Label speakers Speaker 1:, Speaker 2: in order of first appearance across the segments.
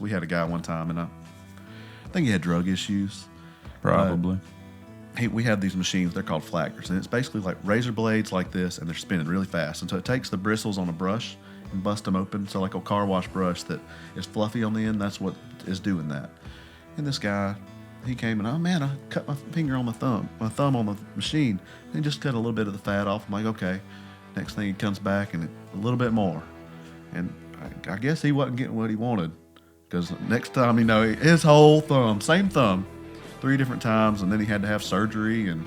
Speaker 1: We had a guy one time, and I think he had drug issues.
Speaker 2: Probably.
Speaker 1: We have these machines. They're called flaggers, and it's basically like razor blades like this, and they're spinning really fast. And so it takes the bristles on a brush and bust them open. So like a car wash brush that is fluffy on the end, that's what is doing that. And this guy, he came and, oh man, I cut my finger on my thumb on the machine. And he just cut a little bit of the fat off. I'm like, okay. Next thing he comes back and a little bit more. And I guess he wasn't getting what he wanted. Because next time, his whole thumb, same thumb, 3 different times, and then he had to have surgery, and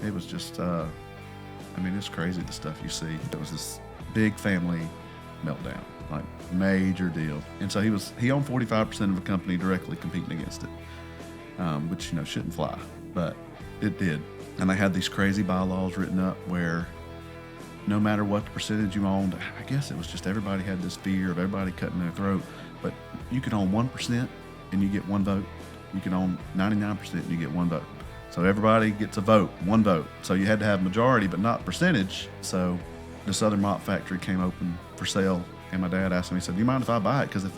Speaker 1: it was just, it's crazy the stuff you see. It was this big family meltdown, like major deal. And so he owned 45% of a company directly competing against it, which, shouldn't fly, but it did. And they had these crazy bylaws written up where no matter what the percentage you owned, I guess it was just everybody had this fear of everybody cutting their throat, but you could own 1% and you get 1 vote. You can own 99% and you get 1 vote. So everybody gets a vote, 1 vote. So you had to have majority, but not percentage. So the Southern Malt Factory came open for sale, and my dad asked me, he said, do you mind if I buy it? Because if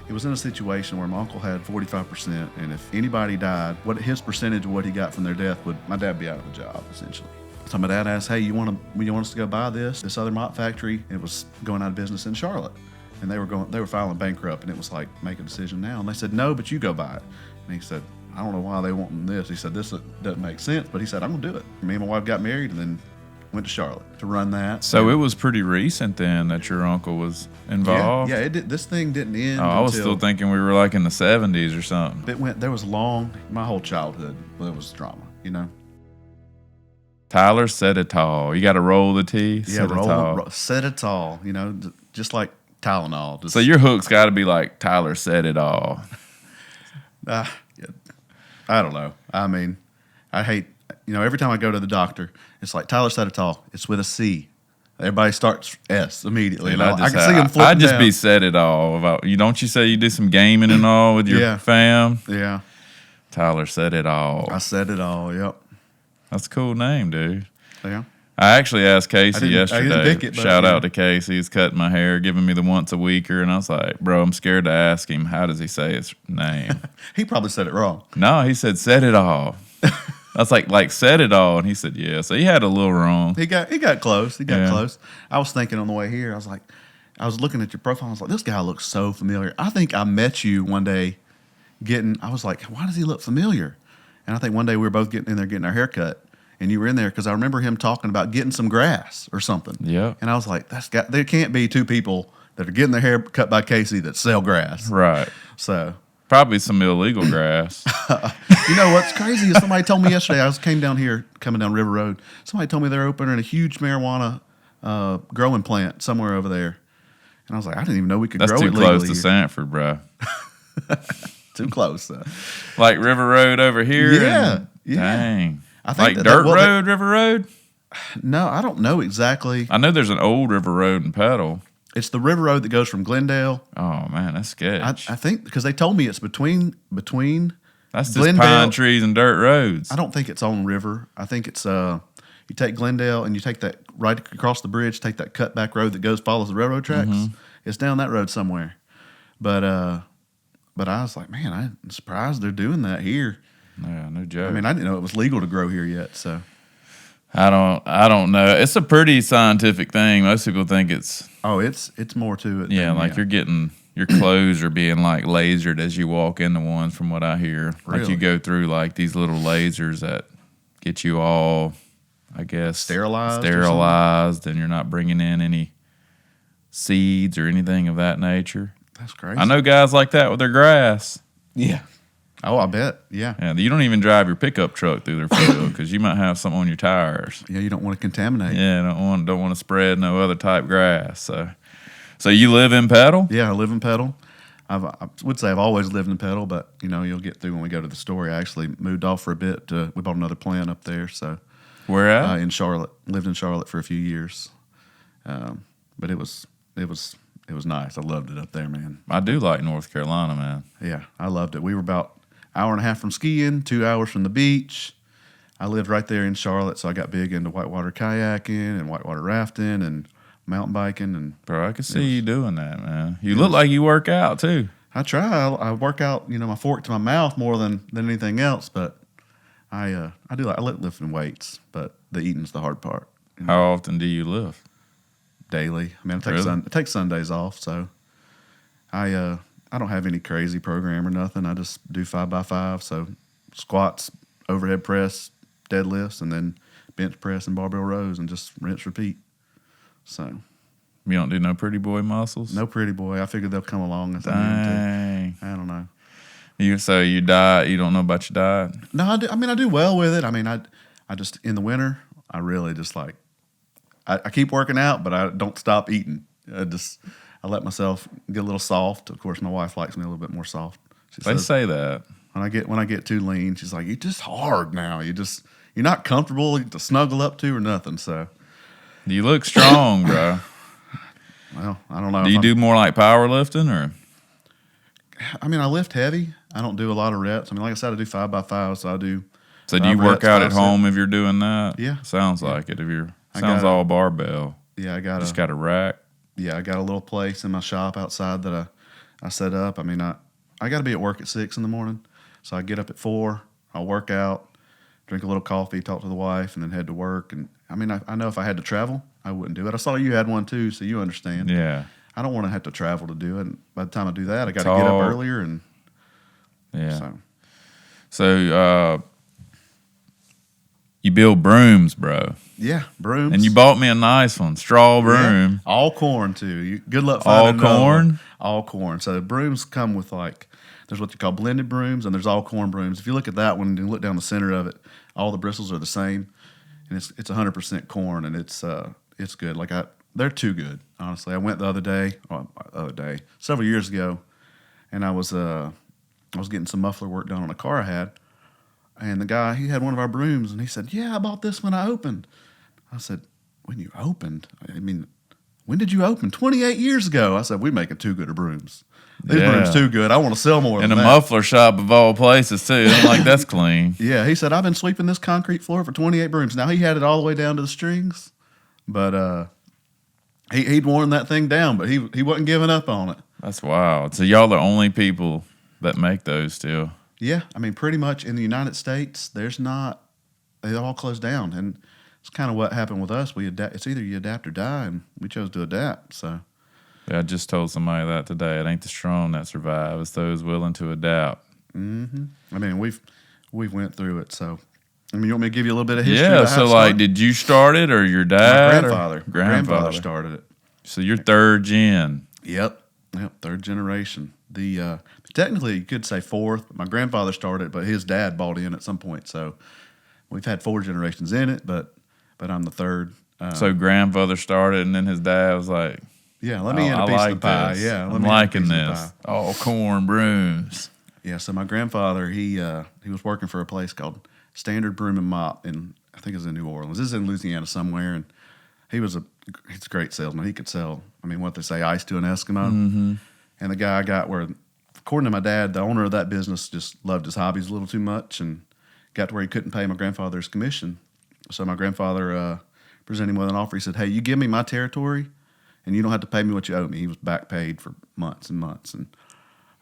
Speaker 1: it was in a situation where my uncle had 45%, and if anybody died, what his percentage of what he got from their death my dad be out of a job, essentially. So my dad asked, hey, you want us to go buy this Southern Malt Factory? It was going out of business in Charlotte. And they were filing bankrupt, and it was like, make a decision now. And they said, no, but you go buy it. And he said, I don't know why they want this. He said, this doesn't make sense, but he said, I'm going to do it. Me and my wife got married and then went to Charlotte to run that.
Speaker 2: So it was pretty recent then that your uncle was involved?
Speaker 1: Yeah, this thing didn't end
Speaker 2: I was still thinking we were like in the 70s or something.
Speaker 1: There was my whole childhood, there was drama,
Speaker 2: Tyler Cedotal. You got to roll the T?
Speaker 1: Yeah, Cedotal, just like Tylenol.
Speaker 2: So your hook's got to be like Tyler said it all.
Speaker 1: Yeah, I don't know. I hate, every time I go to the doctor, it's like Tyler said it all. It's with a C. Everybody starts S immediately.
Speaker 2: Dude,
Speaker 1: I can see them flipping
Speaker 2: I just
Speaker 1: down.
Speaker 2: be said it all about you. Don't you say you do some gaming and all with your fam?
Speaker 1: Yeah.
Speaker 2: Tyler said it all.
Speaker 1: I said it all. Yep.
Speaker 2: That's a cool name, dude.
Speaker 1: Yeah.
Speaker 2: I actually asked Casey
Speaker 1: I
Speaker 2: yesterday.
Speaker 1: didn't pick it,
Speaker 2: Shout out to Casey. He's cutting my hair, giving me the once a weeker, and I was like, bro, I'm scared to ask him. How does he say his name?
Speaker 1: He probably said it wrong.
Speaker 2: No, he said said it all. I was like said it all, and he said yeah. So he had a little wrong.
Speaker 1: He got close. He got close. I was thinking on the way here, I was looking at your profile. I was like, this guy looks so familiar. I think I met you one day. I was like, why does he look familiar? And I think one day we were both getting our hair cut. And you were in there because I remember him talking about getting some grass or something.
Speaker 2: Yeah.
Speaker 1: And I was like, there can't be 2 people that are getting their hair cut by Casey that sell grass.
Speaker 2: Right.
Speaker 1: So
Speaker 2: probably some illegal grass.
Speaker 1: What's crazy is somebody told me yesterday, coming down River Road, somebody told me they're opening a huge marijuana growing plant somewhere over there. And I was like, I didn't even know we could grow it legally.
Speaker 2: That's too close to Sanford, bro.
Speaker 1: Too close.
Speaker 2: Like River Road over here?
Speaker 1: Yeah.
Speaker 2: Dang.
Speaker 1: I think
Speaker 2: like River Road?
Speaker 1: No, I don't know exactly.
Speaker 2: I know there's an old River Road in Petal.
Speaker 1: It's the River Road that goes from Glendale.
Speaker 2: Oh, man, that's sketch.
Speaker 1: I think, because they told me it's between
Speaker 2: that's just
Speaker 1: Glendale,
Speaker 2: pine trees and dirt roads.
Speaker 1: I don't think it's on river. I think it's, you take Glendale and you take that right across the bridge, take that cutback road that follows the railroad tracks. Mm-hmm. It's down that road somewhere. But I was like, man, I'm surprised they're doing that here.
Speaker 2: Yeah, no joke.
Speaker 1: I didn't know it was legal to grow here yet, so.
Speaker 2: I don't know. It's a pretty scientific thing. Most people think it's...
Speaker 1: Oh, it's more to it.
Speaker 2: Yeah, you're getting... Your clothes are being, lasered as you walk into one, from what I hear.
Speaker 1: Really?
Speaker 2: Like, you go through, these little lasers that get you all, I guess... Sterilized, and you're not bringing in any seeds or anything of that nature.
Speaker 1: That's crazy.
Speaker 2: I know guys like that with their grass.
Speaker 1: Yeah. Oh, I bet. Yeah.
Speaker 2: Yeah. You don't even drive your pickup truck through their field because you might have something on your tires.
Speaker 1: Yeah, you don't want to contaminate.
Speaker 2: Yeah, don't want to spread no other type grass. So you live in Petal?
Speaker 1: Yeah, I live in Petal. I would say I've always lived in Petal, but you'll get through when we go to the story. I actually moved off for a bit. We bought another plant up there. So
Speaker 2: where at?
Speaker 1: In Charlotte. Lived in Charlotte for a few years. But it was nice. I loved it up there, man.
Speaker 2: I do like North Carolina, man.
Speaker 1: Yeah, I loved it. We were about an hour and a half from skiing, 2 hours from the beach. I lived right there in Charlotte, so I got big into whitewater kayaking and whitewater rafting and mountain biking. And
Speaker 2: bro, I could see you doing that, man. You look like you work out too.
Speaker 1: I try. I work out, my fork to my mouth more than anything else. But I like lifting weights, but the eating's the hard part.
Speaker 2: How often do you lift?
Speaker 1: Daily. I mean,
Speaker 2: Really?
Speaker 1: I take Sundays off, so I don't have any crazy program or nothing. I just do 5x5, so squats, overhead press, deadlifts, and then bench press and barbell rows, and just rinse, repeat. So
Speaker 2: You don't do no pretty boy muscles?
Speaker 1: no pretty boy. I figured they'll come along if I need them to. I don't know.
Speaker 2: You diet? You don't know about your diet?
Speaker 1: No, I do. I mean, I do well with it. I mean, I just in the winter, I really just like I keep working out, but I don't stop eating. I let myself get a little soft. Of course, my wife likes me a little bit more soft.
Speaker 2: They say that
Speaker 1: when I get too lean, she's like, "You're just hard now. You're not comfortable to snuggle up to or nothing." So
Speaker 2: you look strong, bro.
Speaker 1: Well, I don't know.
Speaker 2: Do you do more like powerlifting or?
Speaker 1: I mean, I lift heavy. I don't do a lot of reps. I mean, like I said, I do 5x5, so I do.
Speaker 2: So do you work out at home if you're doing that?
Speaker 1: Yeah.
Speaker 2: Sounds like it. Sounds all barbell.
Speaker 1: Yeah,
Speaker 2: just got a rack.
Speaker 1: Yeah, I got a little place in my shop outside that I set up. I mean, I got to be at work at 6 in the morning, so I get up at 4. I'll work out, drink a little coffee, talk to the wife, and then head to work. And I mean, I know if I had to travel, I wouldn't do it. I saw you had one too, so you understand.
Speaker 2: Yeah. I
Speaker 1: don't want to have to travel to do it. And by the time I do that, I got to get up earlier and.
Speaker 2: Yeah. So you build brooms, bro.
Speaker 1: Yeah, brooms.
Speaker 2: And you bought me a nice one, straw broom.
Speaker 1: Yeah, all corn too. Good luck finding
Speaker 2: all corn.
Speaker 1: All corn. So brooms come with there's what you call blended brooms, and there's all corn brooms. If you look at that one and you look down the center of it, all the bristles are the same, and it's 100% corn, and it's good. They're too good, honestly. I went several years ago, and I was getting some muffler work done on a car I had, and the guy, he had one of our brooms, and he said, "Yeah, I bought this when I opened." I said, "When you opened? I mean, when did you open?" 28 years ago. I said, "We making too good of brooms. These brooms too good. I want to sell more."
Speaker 2: In a muffler shop of all places too. I'm like, that's clean.
Speaker 1: Yeah, he said, "I've been sweeping this concrete floor for 28 brooms." Now he had it all the way down to the strings, but he'd worn that thing down, but he wasn't giving up on it.
Speaker 2: That's wild. So y'all the only people that make those still?
Speaker 1: Yeah, I mean, pretty much in the United States, they all closed down, and it's kind of what happened with us. It's either you adapt or die, and we chose to adapt. So,
Speaker 2: yeah, I just told somebody that today. It ain't the strong that survive; it's those willing to adapt.
Speaker 1: Mm-hmm. I mean, we've went through it. So, I mean, you want me to give you a little bit of history?
Speaker 2: Yeah. So, did you start it, or your dad?
Speaker 1: My grandfather started it.
Speaker 2: So you're third gen.
Speaker 1: Yep, third generation. Technically, you could say fourth. But my grandfather started, but his dad bought in at some point. So we've had 4 generations in it, but I'm the third.
Speaker 2: So grandfather started, and then his dad was like,
Speaker 1: "Yeah, let me in a piece of the pie."
Speaker 2: This.
Speaker 1: Yeah,
Speaker 2: I'm liking this. All corn brooms.
Speaker 1: Yeah. So my grandfather, he was working for a place called Standard Broom and Mop, I think it's in New Orleans. This is in Louisiana somewhere, and he's a great salesman. He could sell, I mean, what they say, ice to an Eskimo.
Speaker 2: Mm-hmm.
Speaker 1: And the guy I got according to my dad, the owner of that business just loved his hobbies a little too much and got to where he couldn't pay my grandfather's commission. So my grandfather presented him with an offer. He said, "Hey, you give me my territory, and you don't have to pay me what you owe me." He was back paid for months and months. And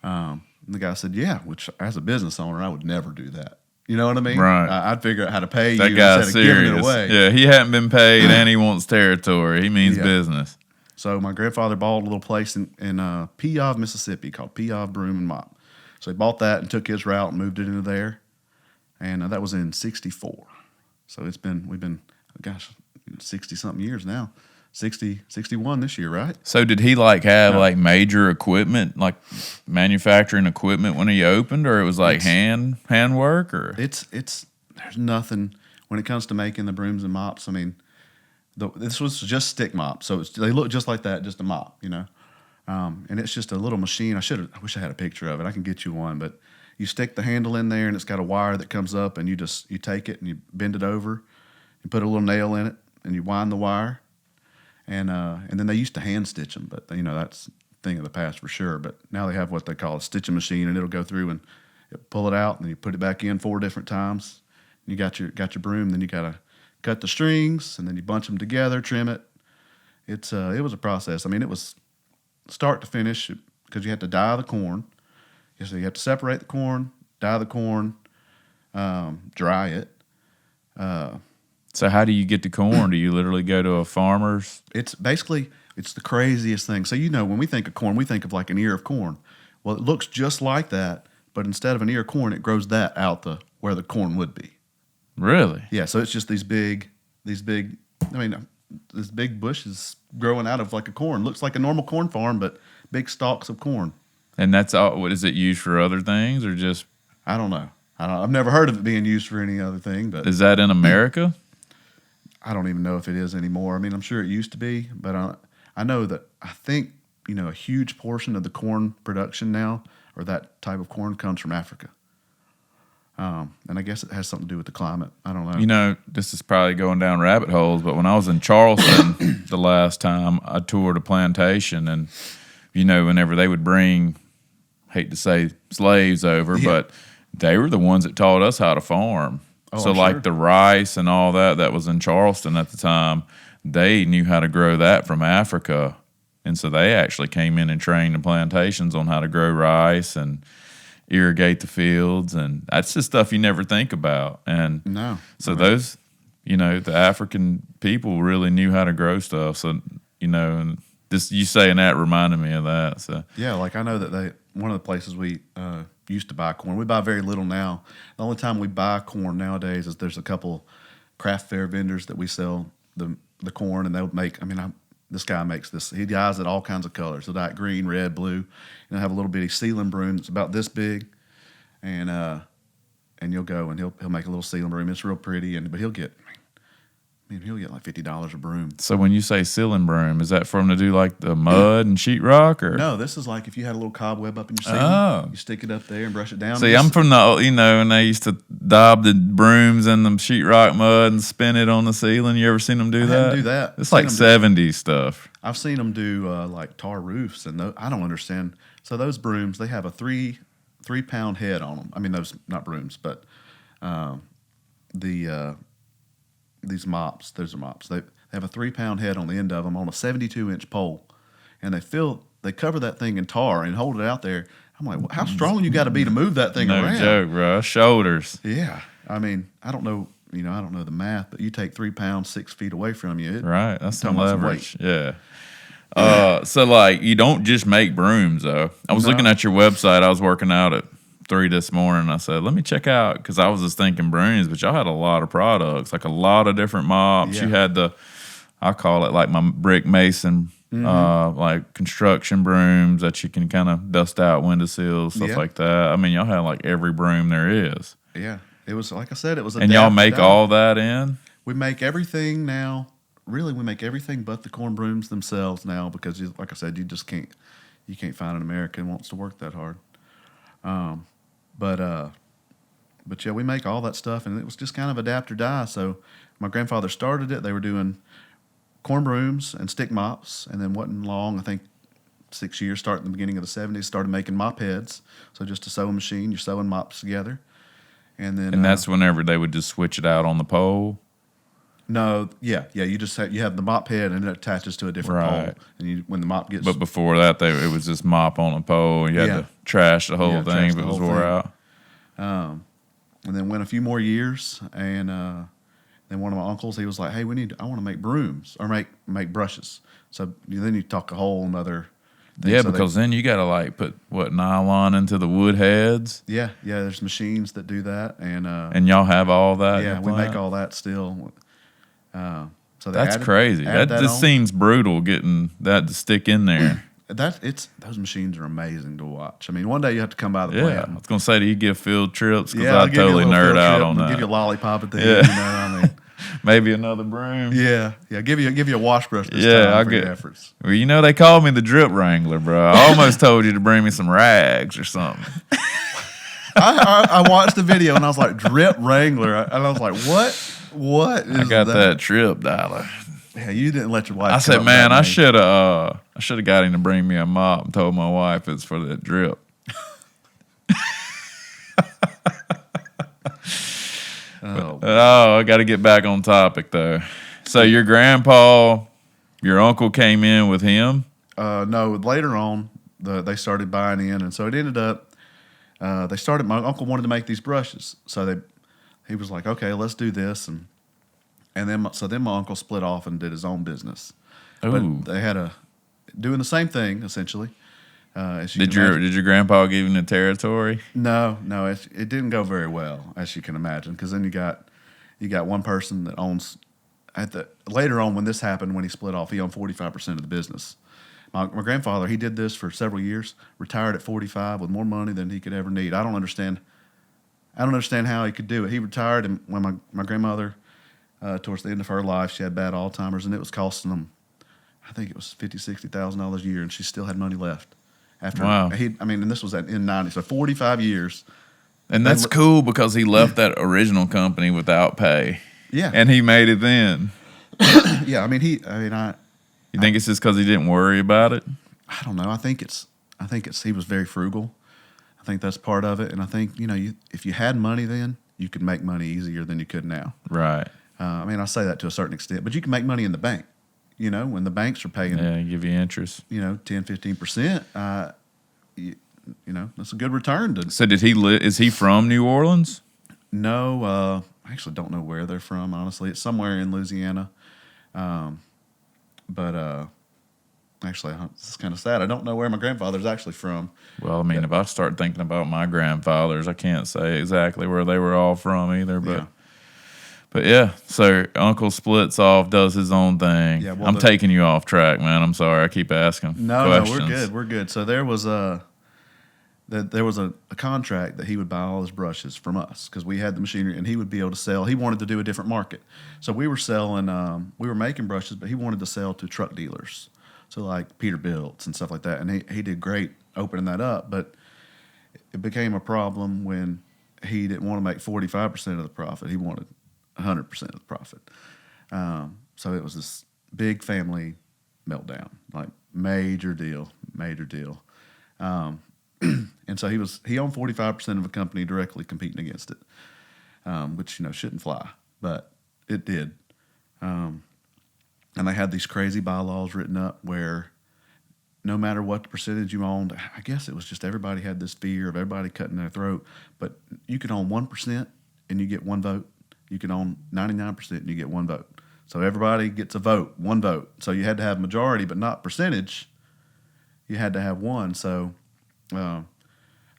Speaker 1: the guy said, "Yeah," which as a business owner, I would never do that. You know what I mean?
Speaker 2: Right.
Speaker 1: I'd figure out how to pay
Speaker 2: that
Speaker 1: you
Speaker 2: guy's
Speaker 1: instead of
Speaker 2: serious.
Speaker 1: giving it away.
Speaker 2: Yeah, he hadn't been paid, and he wants territory. He means business.
Speaker 1: So my grandfather bought a little place in Peogue, Mississippi called Peogue Broom and Mop. So he bought that and took his route and moved it into there. And that was in 1964. So we've been 60-something years now. 61 this year, right?
Speaker 2: So did he have major equipment, like manufacturing equipment when he opened, or it was like hand work, or?
Speaker 1: There's nothing when it comes to making the brooms and mops. I mean, this was just stick mop, so they look just like that, just a mop, and it's just a little machine. I wish I had a picture of it. I can get you one, but you stick the handle in there, and it's got a wire that comes up, and you take it and you bend it over, you put a little nail in it, and you wind the wire, and then they used to hand stitch them, but that's a thing of the past for sure. But now they have what they call a stitching machine, and it'll go through and pull it out, and then you put it back in 4 different times. And you got your broom, then you gotta cut the strings, and then you bunch them together, trim it. It was a process. I mean, it was start to finish because you had to dye the corn, So you have to separate the corn, dye the corn, dry it.
Speaker 2: So how do you get the corn? Do you literally go to a farmer's?
Speaker 1: It's the craziest thing. So when we think of corn, we think of like an ear of corn. Well, it looks just like that, but instead of an ear of corn, it grows that out where the corn would be.
Speaker 2: Really?
Speaker 1: Yeah. So it's just these big bushes growing out of like a corn. Looks like a normal corn farm, but big stalks of corn.
Speaker 2: And that's all. What is it used for? Other things or just?
Speaker 1: I don't know. I've never heard of it being used for any other thing. But
Speaker 2: is that in America?
Speaker 1: I don't even know if it is anymore. I mean, I'm sure it used to be, but I know that I think a huge portion of the corn production now, or that type of corn, comes from Africa. And I guess it has something to do with the climate. I don't know.
Speaker 2: This is probably going down rabbit holes, but when I was in Charleston the last time, I toured a plantation, and whenever they would bring, hate to say slaves over, but they were the ones that taught us how to farm.
Speaker 1: Oh,
Speaker 2: so
Speaker 1: I'm
Speaker 2: like
Speaker 1: sure.
Speaker 2: the rice and all that was in Charleston at the time, they knew how to grow that from Africa. And so they actually came in and trained the plantations on how to grow rice and irrigate the fields. And that's just stuff you never think about. And
Speaker 1: no.
Speaker 2: So those, the African people really knew how to grow stuff. So, and this, you saying that reminded me of that. So
Speaker 1: yeah, like I know that one of the places we used to buy corn. We buy very little now. The only time we buy corn nowadays is there's a couple craft fair vendors that we sell the corn, and they'll make. This guy makes this. He dyes it all kinds of colors. He'll dye it green, red, blue, and he'll have a little bitty sealing broom that's about this big, and you'll go and he'll make a little sealing broom. It's real pretty, but he'll get like $50 a broom.
Speaker 2: So when you say sealing broom, is that for him to do like the mud and sheetrock, or?
Speaker 1: No, this is like if you had a little cobweb up in your ceiling, you stick it up there and brush it down.
Speaker 2: See, I'm from and they used to daub the brooms in the sheetrock mud and spin it on the ceiling. You ever seen them do that?
Speaker 1: I didn't do that.
Speaker 2: It's like 70s stuff.
Speaker 1: I've seen them do like tar roofs, and I don't understand. So those brooms, they have a 3-pound head on them. I mean, those not brooms, but these mops. Those are mops. They have a 3-pound head on the end of them on a 72-inch pole, and they cover that thing in tar and hold it out there. I'm like, how strong you got to be to move that thing around?
Speaker 2: No joke, bro. Shoulders.
Speaker 1: Yeah, I don't know. I don't know the math, but you take 3 pounds 6 feet away from you.
Speaker 2: Right, that's some leverage. Yeah. So like, you don't just make brooms though. I was looking at your website. I was working out at 3 this morning. I said, let me check out, because I was just thinking brooms, but y'all had a lot of products, like a lot of different mops.
Speaker 1: Yeah.
Speaker 2: You had I call it like my brick mason, like construction brooms that you can kind of dust out windowsills, stuff like that. I mean, y'all had like every broom there is.
Speaker 1: Yeah, it was like I said, it was.
Speaker 2: And y'all make all that in?
Speaker 1: We make everything now. Really, we make everything but the corn brooms themselves now, because, like I said, you can't find an American who wants to work that hard. But yeah, we make all that stuff, and it was just kind of adapt or die. So my grandfather started it. They were doing corn brooms and stick mops, and then wasn't long, I think 6 years, starting in the beginning of the 70s, started making mop heads. So just a sewing machine, you're sewing mops together. And
Speaker 2: that's whenever they would just switch it out on the pole?
Speaker 1: No, yeah, you just you have the mop head, and it attaches to a different pole. And when the mop gets...
Speaker 2: But before that, it was just mop on a pole, and you had to trash the whole thing if it was wore out.
Speaker 1: And then went a few more years, and then one of my uncles, he was like, hey, I want to make brooms, or make brushes. So then you talk a whole nother thing.
Speaker 2: Yeah, so because then you got to like put nylon into the wood heads.
Speaker 1: Yeah, there's machines that do that,
Speaker 2: and y'all have all that.
Speaker 1: Yeah, we make all that still. So
Speaker 2: that's crazy. That just seems brutal getting that to stick in there.
Speaker 1: Those machines are amazing to watch. I mean, one day you have to come by the plant.
Speaker 2: I was gonna say, do you give field trips? Because I totally nerd out on that.
Speaker 1: Give you a lollipop at the end. I mean,
Speaker 2: maybe another broom.
Speaker 1: Yeah. Give you a wash brush this time for your efforts.
Speaker 2: Well, they call me the drip wrangler, bro. I almost told you to bring me some rags or something.
Speaker 1: I watched the video and I was like, drip wrangler, and I was like, what is
Speaker 2: I got that trip dollar.
Speaker 1: Yeah, you didn't let your wife.
Speaker 2: I said, man, I should have got him to bring me a mop and told my wife it's for that drip. I got to get back on topic though. So your grandpa, your uncle came in with him?
Speaker 1: No, later on they started buying in, and so it ended up they started. My uncle wanted to make these brushes, so he was like, okay, let's do this, and then my uncle split off and did his own business.
Speaker 2: Ooh.
Speaker 1: But they had doing the same thing essentially.
Speaker 2: Did your grandpa give him the territory?
Speaker 1: No, it didn't go very well, as you can imagine, because then you got one person that owns later on when this happened, when he split off, he owned 45% of the business. My grandfather, he did this for several years, retired at 45 with more money than he could ever need. I don't understand how he could do it. He retired, and when my grandmother, towards the end of her life, she had bad Alzheimer's, and it was costing them, I think it was $50,000-$60,000 a year, and she still had money left.
Speaker 2: Wow.
Speaker 1: And this was in 90, so 45 years.
Speaker 2: And that's cool because he left that original company without pay.
Speaker 1: Yeah.
Speaker 2: And he made it then.
Speaker 1: Yeah,
Speaker 2: You think it's just because he didn't worry about it?
Speaker 1: I don't know. I think it's he was very frugal. I think that's part of it. And I think, if you had money then, you could make money easier than you could now.
Speaker 2: Right.
Speaker 1: I say that to a certain extent, but you can make money in the bank. When the banks are paying,
Speaker 2: give you interest.
Speaker 1: 10-15%. That's a good return.
Speaker 2: So is he from New Orleans?
Speaker 1: No, I actually don't know where they're from. Honestly, it's somewhere in Louisiana. But actually, it's kind of sad. I don't know where my grandfather's actually from.
Speaker 2: Well, if I start thinking about my grandfathers, I can't say exactly where they were all from either. But
Speaker 1: yeah.
Speaker 2: But yeah, so Uncle splits off, does his own thing. Yeah, I'm taking you off track, man. I'm sorry. I keep asking questions.
Speaker 1: We're good. So there was a contract that he would buy all his brushes from us because we had the machinery, and he would be able to sell. He wanted to do a different market. So we were selling, we were making brushes, but he wanted to sell to truck dealers. So like Peterbilt's and stuff like that. And he did great opening that up, but it became a problem when he didn't want to make 45% of the profit. He wanted 100% of the profit. So it was this big family meltdown, like major deal. And so he owned 45% of a company directly competing against it, which, shouldn't fly, but it did. And they had these crazy bylaws written up where no matter what the percentage you owned, I guess it was just everybody had this fear of everybody cutting their throat, but you could own 1% and you get one vote. You can own 99% and you get one vote. So everybody gets a vote, one vote. So you had to have majority, but not percentage. You had to have one. So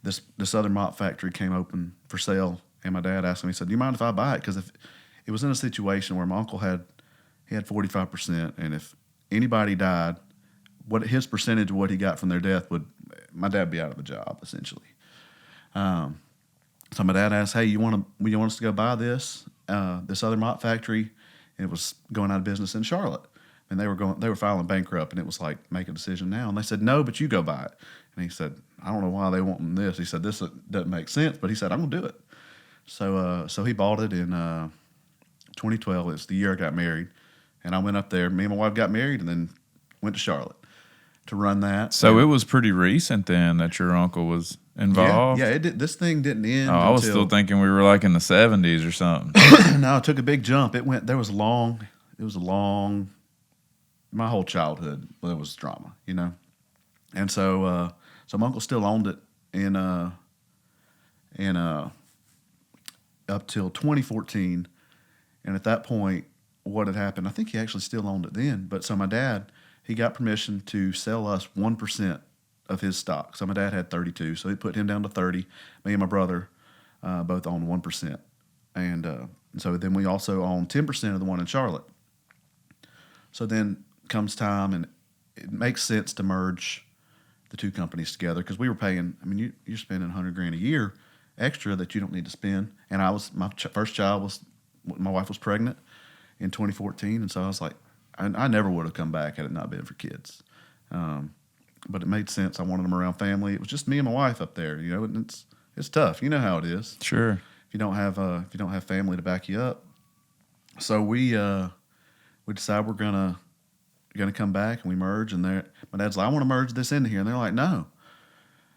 Speaker 1: this other mop factory came open for sale, and my dad asked me, he said, do you mind if I buy it? Because if it was in a situation where my uncle had 45%, and if anybody died, what his percentage of what he got from their death my dad would be out of a job, essentially. So my dad asked, hey, you want us to go buy this other mop factory? And it was going out of business in Charlotte. And they were filing bankrupt, and it was like, make a decision now. And they said, no, but you go buy it. And he said, I don't know why they want this. He said, this doesn't make sense, but he said, I'm going to do it. So he bought it in 2012. It's the year I got married. And I went up there. Me and my wife got married and then went to Charlotte to run that.
Speaker 2: So it was pretty recent then that your uncle was involved?
Speaker 1: Yeah, this thing didn't end
Speaker 2: I was still thinking we were like in the 70s or something.
Speaker 1: No, it took a big jump. It was long, my whole childhood, there was drama, And so my uncle still owned it in up till 2014. And at that point, what had happened, I think he actually still owned it then. But so my dad, he got permission to sell us 1% of his stock. So my dad had 32, so he put him down to 30. Me and my brother both owned 1%. And so then we also own 10% of the one in Charlotte. So then comes time, and it makes sense to merge the two companies together because we were paying, you're spending $100,000 a year extra that you don't need to spend. And my first child my wife was pregnant in 2014, and so I was like, I never would have come back had it not been for kids. But it made sense. I wanted them around family. It was just me and my wife up there, and it's tough. You know how it is.
Speaker 2: Sure.
Speaker 1: If you don't have family to back you up. So we decide we're gonna come back, and we merge. And my dad's like, I want to merge this into here, and they're like, no.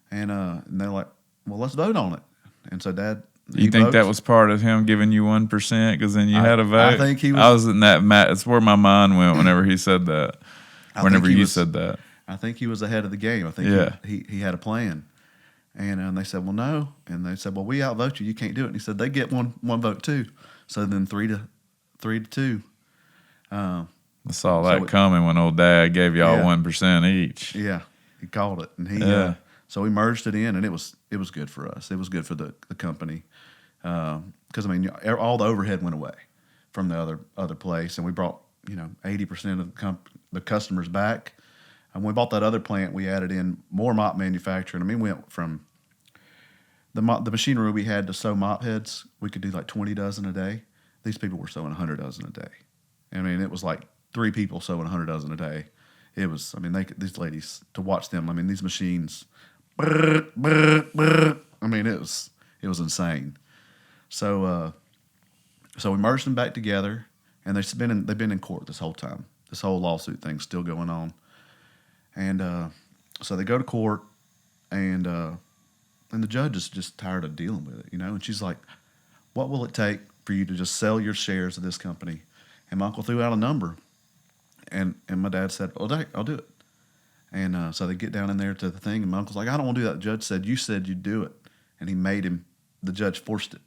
Speaker 1: And they're like, well, let's vote on it. And so Dad.
Speaker 2: You think that was part of him giving you 1% because then you had a vote?
Speaker 1: I think he was.
Speaker 2: I was in that. It's where my mind went whenever he said that. Whenever you said that.
Speaker 1: I think he was ahead of the game. I think he had a plan. And they said, well, no. And they said, well, we outvote you. You can't do it. And he said, they get one vote too. So then 3-2.
Speaker 2: I saw
Speaker 1: So
Speaker 2: that coming when old Dad gave y'all
Speaker 1: Yeah.
Speaker 2: 1% each.
Speaker 1: Yeah, he called it, and so we merged it in, and it was good for us. It was good for the company, because I mean, all the overhead went away from the other place, and we brought 80% of the customers back. And when we bought that other plant, we added in more mop manufacturing. I mean, we went from the machinery we had to sew mop heads. We could do like 20 dozen a day. These people were sewing 100 dozen a day. I mean, it was like 3 people sewing 100 dozen a day. It was, I mean, these ladies, to watch them, I mean, these machines, I mean, it was insane. So we merged them back together, and they've been in court this whole time. This whole lawsuit thing's still going on. And so they go to court, and the judge is just tired of dealing with it, And she's like, what will it take for you to just sell your shares of this company? And my uncle threw out a number, and my dad said, well, I'll do it. And so they get down in there to the thing, and my uncle's like, I don't want to do that. The judge said, you said you'd do it. And he made him, the judge forced it.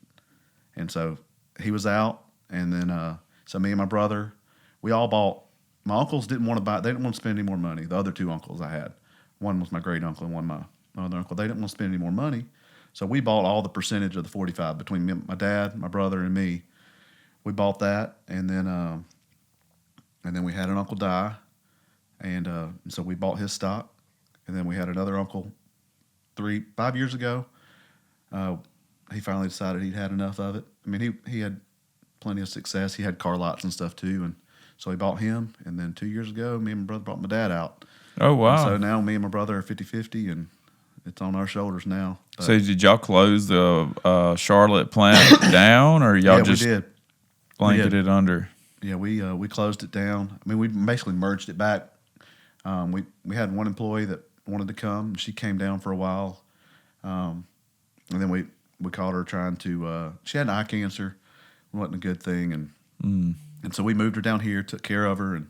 Speaker 1: And so he was out, and then so me and my brother, we all bought. My uncles didn't want to buy, they didn't want to spend any more money. The other 2 uncles I had, one was my great uncle and one my other uncle, they didn't want to spend any more money. So we bought all the percentage of the 45 between me, my dad, my brother, and me. We bought that, and then we had an uncle die, and so we bought his stock. And then we had another uncle 5 years ago. He finally decided he'd had enough of it. I mean, he had plenty of success. He had car lots and stuff too, and so he bought him. And then 2 years ago, me and my brother brought my dad out.
Speaker 2: Oh, wow.
Speaker 1: And so now me and my brother are 50-50, and it's on our shoulders now. But,
Speaker 2: So did y'all close the Charlotte plant down, or y'all just
Speaker 1: we did.
Speaker 2: blanketed under?
Speaker 1: Yeah, we closed it down. I mean, we basically merged it back. We had one employee that wanted to come. She came down for a while, and then we caught her trying to. She had eye cancer, it wasn't a good thing, and so we moved her down here, took care of her, and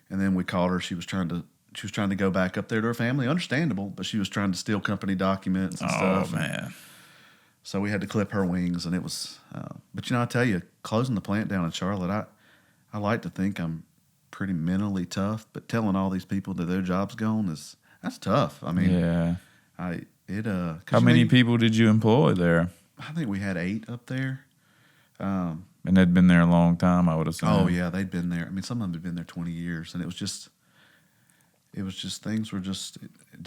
Speaker 1: then we caught her. She was trying to go back up there to her family. Understandable, but she was trying to steal company documents and stuff.
Speaker 2: Oh man!
Speaker 1: So we had to clip her wings, and it was. But I tell you, closing the plant down in Charlotte, I like to think I'm pretty mentally tough, but telling all these people that their job's gone that's tough. I mean,
Speaker 2: yeah.
Speaker 1: How
Speaker 2: many people did you employ there?
Speaker 1: I think we had 8 up there.
Speaker 2: And they'd been there a long time, I would assume.
Speaker 1: Oh yeah, they'd been there. I mean, some of them had been there 20 years, and it was just things were just it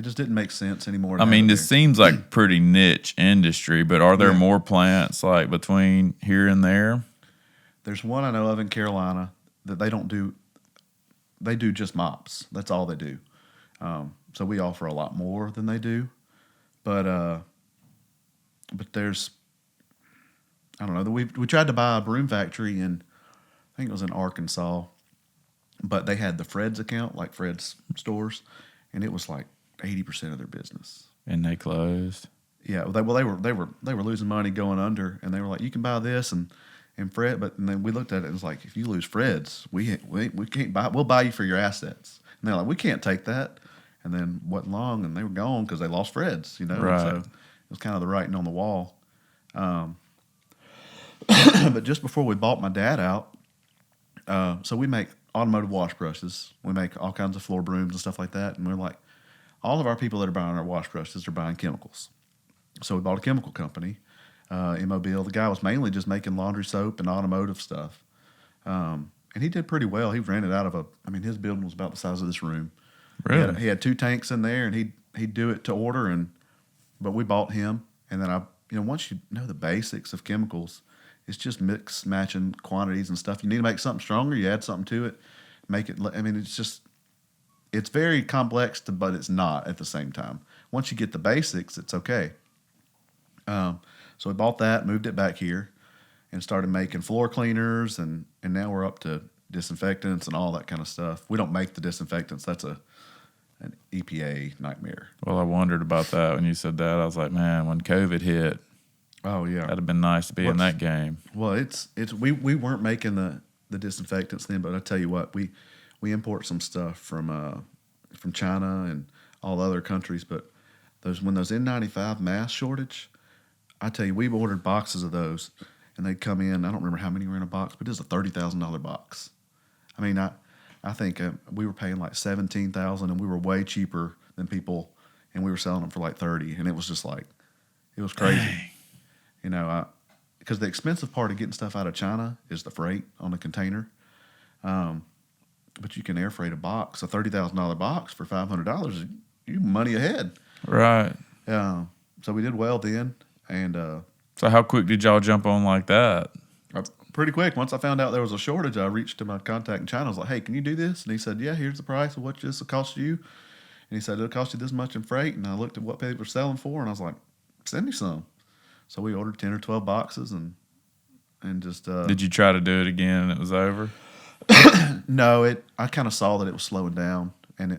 Speaker 1: just didn't make sense anymore.
Speaker 2: I mean, this seems like pretty niche industry, but are there more plants like between here and there?
Speaker 1: There's one I know of in Carolina that they don't do. They do just mops. That's all they do. So we offer a lot more than they do, but there's, I don't know. We tried to buy a broom factory in, I think it was in Arkansas, but they had the Fred's account, like Fred's stores, and it was like 80% of their business.
Speaker 2: And they closed.
Speaker 1: Yeah, they were losing money going under, and they were like, you can buy this and Fred, and then we looked at it and it was like, if you lose Fred's, we can't buy. We'll buy you for your assets. And they're like, we can't take that. And then wasn't long, and they were gone because they lost Fred's.
Speaker 2: Right.
Speaker 1: So it was kind of the writing on the wall. But just before we bought my dad out, so we make automotive wash brushes. We make all kinds of floor brooms and stuff like that. And we're like, all of our people that are buying our wash brushes are buying chemicals. So we bought a chemical company in Mobile. The guy was mainly just making laundry soap and automotive stuff. And he did pretty well. He rented out of his building was about the size of this room.
Speaker 2: Really?
Speaker 1: He had 2 tanks in there, and he'd do it to order. But we bought him, and then once you know the basics of chemicals, it's just mix matching quantities and stuff. You need to make something stronger, you add something to it, make it. I mean, it's very complex, but it's not at the same time. Once you get the basics, it's okay. So we bought that, moved it back here, and started making floor cleaners, and now we're up to disinfectants and all that kind of stuff. We don't make the disinfectants. That's an EPA nightmare.
Speaker 2: Well, I wondered about that when you said that. I was like, man, when COVID hit,
Speaker 1: oh yeah,
Speaker 2: that'd have been nice to be in that game.
Speaker 1: Well, we weren't making the disinfectants then, but I tell you what, we import some stuff from China and all other countries, but when those N95 mask shortage, I tell you, we ordered boxes of those, and they'd come in. I don't remember how many were in a box, but it was a $30,000 box. I mean, I think we were paying like $17,000, and we were way cheaper than people, and we were selling them for like $30,000, and it was just like, it was crazy.
Speaker 2: Dang.
Speaker 1: You know, because the expensive part of getting stuff out of China is the freight on the container. But you can air freight a box, a $30,000 box for $500. You money ahead.
Speaker 2: Right.
Speaker 1: So we did well then, and
Speaker 2: So how quick did y'all jump on like that?
Speaker 1: pretty quick. Once I found out there was a shortage, I reached to my contact in China. I was like, "Hey, can you do this?" And he said, "Yeah, here's the price of what this will cost you." And he said, "It'll cost you this much in freight." And I looked at what people were selling for, and I was like, "Send me some." So we ordered 10 or 12 boxes, and just.
Speaker 2: Did you try to do it again and it was over?
Speaker 1: No, I kind of saw that it was slowing down, and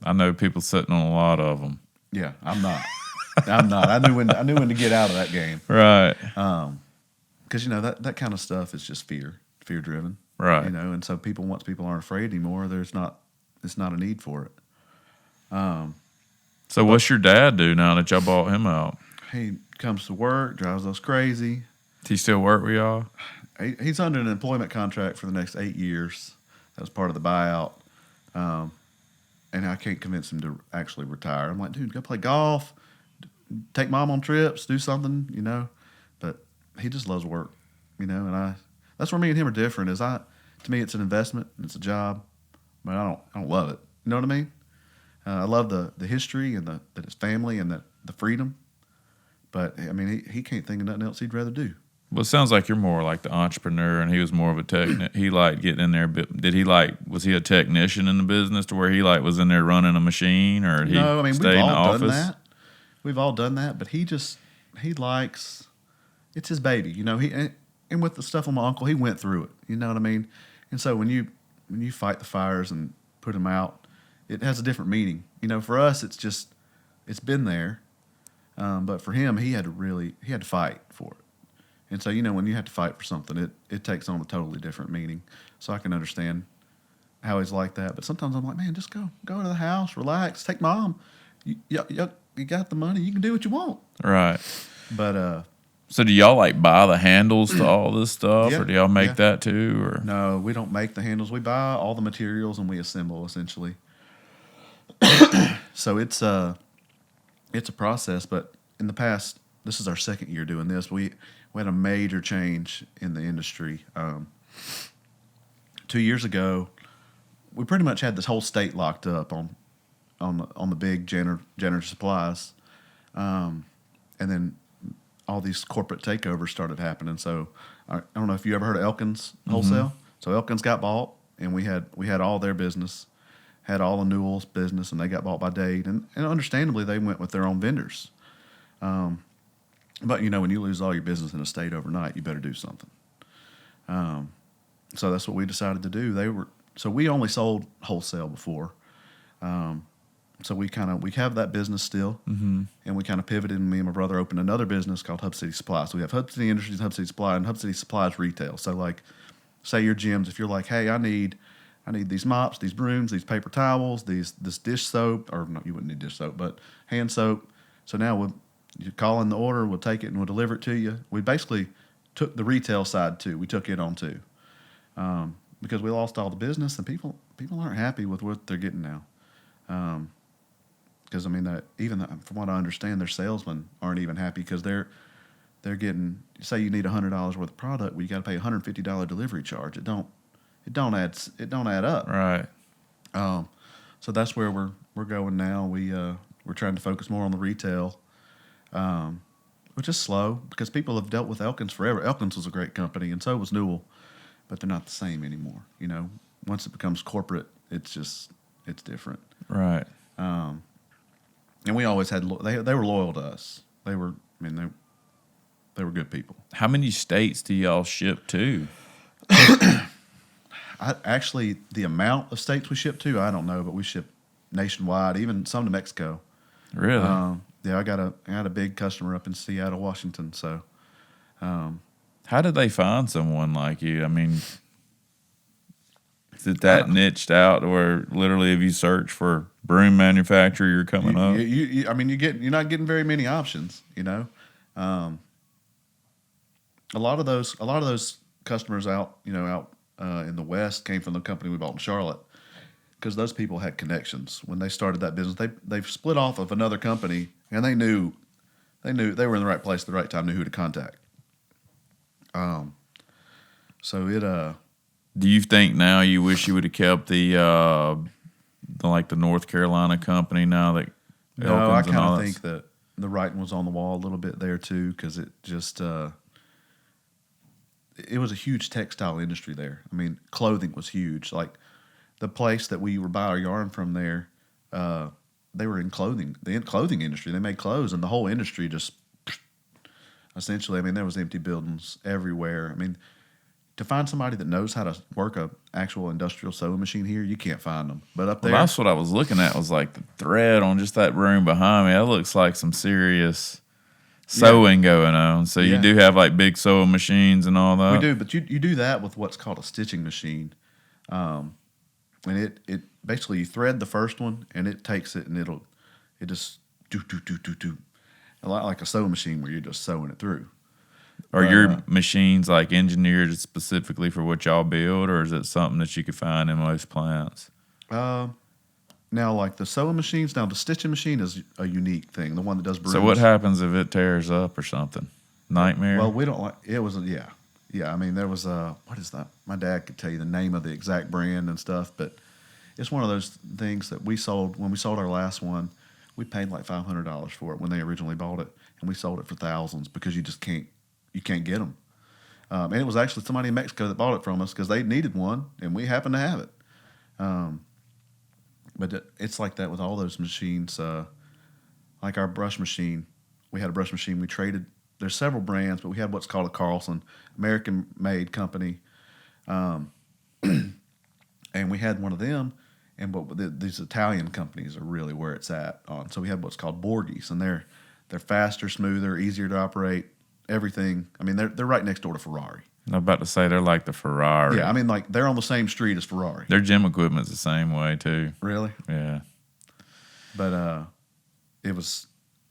Speaker 2: I know people sitting on a lot of them.
Speaker 1: Yeah, I'm not. I'm not. I knew when to get out of that game.
Speaker 2: Right.
Speaker 1: Because that kind of stuff is just fear driven.
Speaker 2: Right.
Speaker 1: And so once people aren't afraid anymore, it's not a need for it.
Speaker 2: So what's your dad do now that y'all bought him out?
Speaker 1: He comes to work, drives us crazy.
Speaker 2: Does he still work with y'all?
Speaker 1: He's under an employment contract for the next 8 years. That was part of the buyout. And I can't convince him to actually retire. I'm like, dude, go play golf, take mom on trips, do something, But he just loves work, and that's where me and him are different. To me, it's an investment, it's a job, but I don't love it. You know what I mean? I love the history and that his family and the freedom. But I mean, he can't think of nothing else he'd rather do.
Speaker 2: Well, it sounds like you're more like the entrepreneur, and he was more of a technician. He liked getting in there. Was he a technician in the business to where he was in there running a machine, or he
Speaker 1: No, I mean,
Speaker 2: stayed
Speaker 1: we've
Speaker 2: in the
Speaker 1: all
Speaker 2: office?
Speaker 1: done that. We've all done that, but he likes, it's his baby, and with the stuff on my uncle, he went through it, you know what I mean? And so when you fight the fires and put them out, it has a different meaning. For us, it's been there, but for him, he had to fight for it. And so, when you have to fight for something, it takes on a totally different meaning. So I can understand how he's like that. But sometimes I'm like, man, just go to the house, relax, take mom. You got the money, you can do what you want.
Speaker 2: Right.
Speaker 1: But
Speaker 2: so do y'all buy the handles to all this stuff,
Speaker 1: Yeah,
Speaker 2: or do y'all make
Speaker 1: yeah.
Speaker 2: that too? Or
Speaker 1: no, we don't make the handles. We buy all the materials and we assemble essentially. So it's a process. But in the past, this is our second year doing this. We had a major change in the industry. 2 years ago, we pretty much had this whole state locked up on the big janitor supplies, and then all these corporate takeovers started happening. So I don't know if you ever heard of Elkins Wholesale. So Elkins got bought, and we had all their business, had all the Newell's business, and they got bought by Dade, and understandably they went with their own vendors. But when you lose all your business in a state overnight, you better do something. So that's what we decided to do. So we only sold wholesale before. So we have that business still, and we kind of pivoted. And me and my brother opened another business called Hub City Supply. So we have Hub City Industries, Hub City Supply, and Hub City Supply is retail. So say your gyms, if you're like, hey, I need these mops, these brooms, these paper towels, this dish soap, or no, you wouldn't need dish soap, but hand soap. So now you call in the order, we'll take it and we'll deliver it to you. We basically took the retail side too. We took it on too, because we lost all the business, and people aren't happy with what they're getting now. Because from what I understand, their salesmen aren't even happy because they're getting, say you need $100 worth of product, well, you got to pay a $150 delivery charge. It don't add up.
Speaker 2: right.
Speaker 1: So that's where we're going now. We're trying to focus more on the retail, which is slow because people have dealt with Elkins forever. Elkins was a great company, and so was Newell, but they're not the same anymore. Once it becomes corporate, it's different.
Speaker 2: Right.
Speaker 1: And we always had they were loyal to us. They were good people.
Speaker 2: How many states do y'all ship to?
Speaker 1: Actually, the amount of states we ship to, I don't know, but we ship nationwide, even some to Mexico.
Speaker 2: Really?
Speaker 1: Yeah, I got a big customer up in Seattle, Washington. So,
Speaker 2: how did they find someone like you? I mean, Is it that niched out where literally if you search for broom manufacturer, you're coming up?
Speaker 1: I mean, you're not getting very many options. A lot of those customers out in the West came from the company we bought in Charlotte, because those people had connections when they started that business. They've split off of another company, and they knew they were in the right place at the right time, knew who to contact. So it
Speaker 2: Do you think now you wish you would have kept the North Carolina company now that
Speaker 1: No, I
Speaker 2: Elkins and
Speaker 1: kind
Speaker 2: all
Speaker 1: of
Speaker 2: that?
Speaker 1: think that the writing was on the wall a little bit there too, because it just it was a huge textile industry there. I mean, clothing was huge. Like the place that we would buy our yarn from there, they were in the clothing industry. They made clothes, and the whole industry just essentially. I mean, there was empty buildings everywhere. I mean, to find somebody that knows how to work a actual industrial sewing machine here, you can't find them. But up there,
Speaker 2: Well, that's what I was looking at. Was like the thread on just that room behind me. That looks like some serious sewing going on. So you
Speaker 1: Yeah.
Speaker 2: do have like big sewing machines and all that.
Speaker 1: we do, but you do that with what's called a stitching machine, and it basically you thread the first one, and it takes it and it just do a lot like a sewing machine where you're just sewing it through.
Speaker 2: Are your machines like engineered specifically for what y'all build, or is it something that you could find in most plants?
Speaker 1: Now, like the sewing machines, now the stitching machine is a unique thing. The one that does brooms.
Speaker 2: So what happens if it tears up or something? Nightmare?
Speaker 1: Well, we don't like it. Was yeah. I mean, there was what is that? My dad could tell you the name of the exact brand and stuff, but it's one of those things that we sold when we sold our last one. We paid like $500 for it when they originally bought it, and we sold it for thousands because you can't get them. And it was actually somebody in Mexico that bought it from us because they needed one, and we happened to have it. But it's like that with all those machines. Like our brush machine, we had a brush machine. We traded. There's several brands, but we had what's called a Carlson, American-made company, and we had one of them. These Italian companies are really where it's at on. So we have what's called Borghi's, and they're faster, smoother, easier to operate. Everything. I mean, they're right next door to Ferrari.
Speaker 2: I'm about to say they're like the Ferrari.
Speaker 1: Yeah, I mean, like they're on the same street as Ferrari.
Speaker 2: Their gym equipment's the same way too.
Speaker 1: Really?
Speaker 2: Yeah.
Speaker 1: But it was.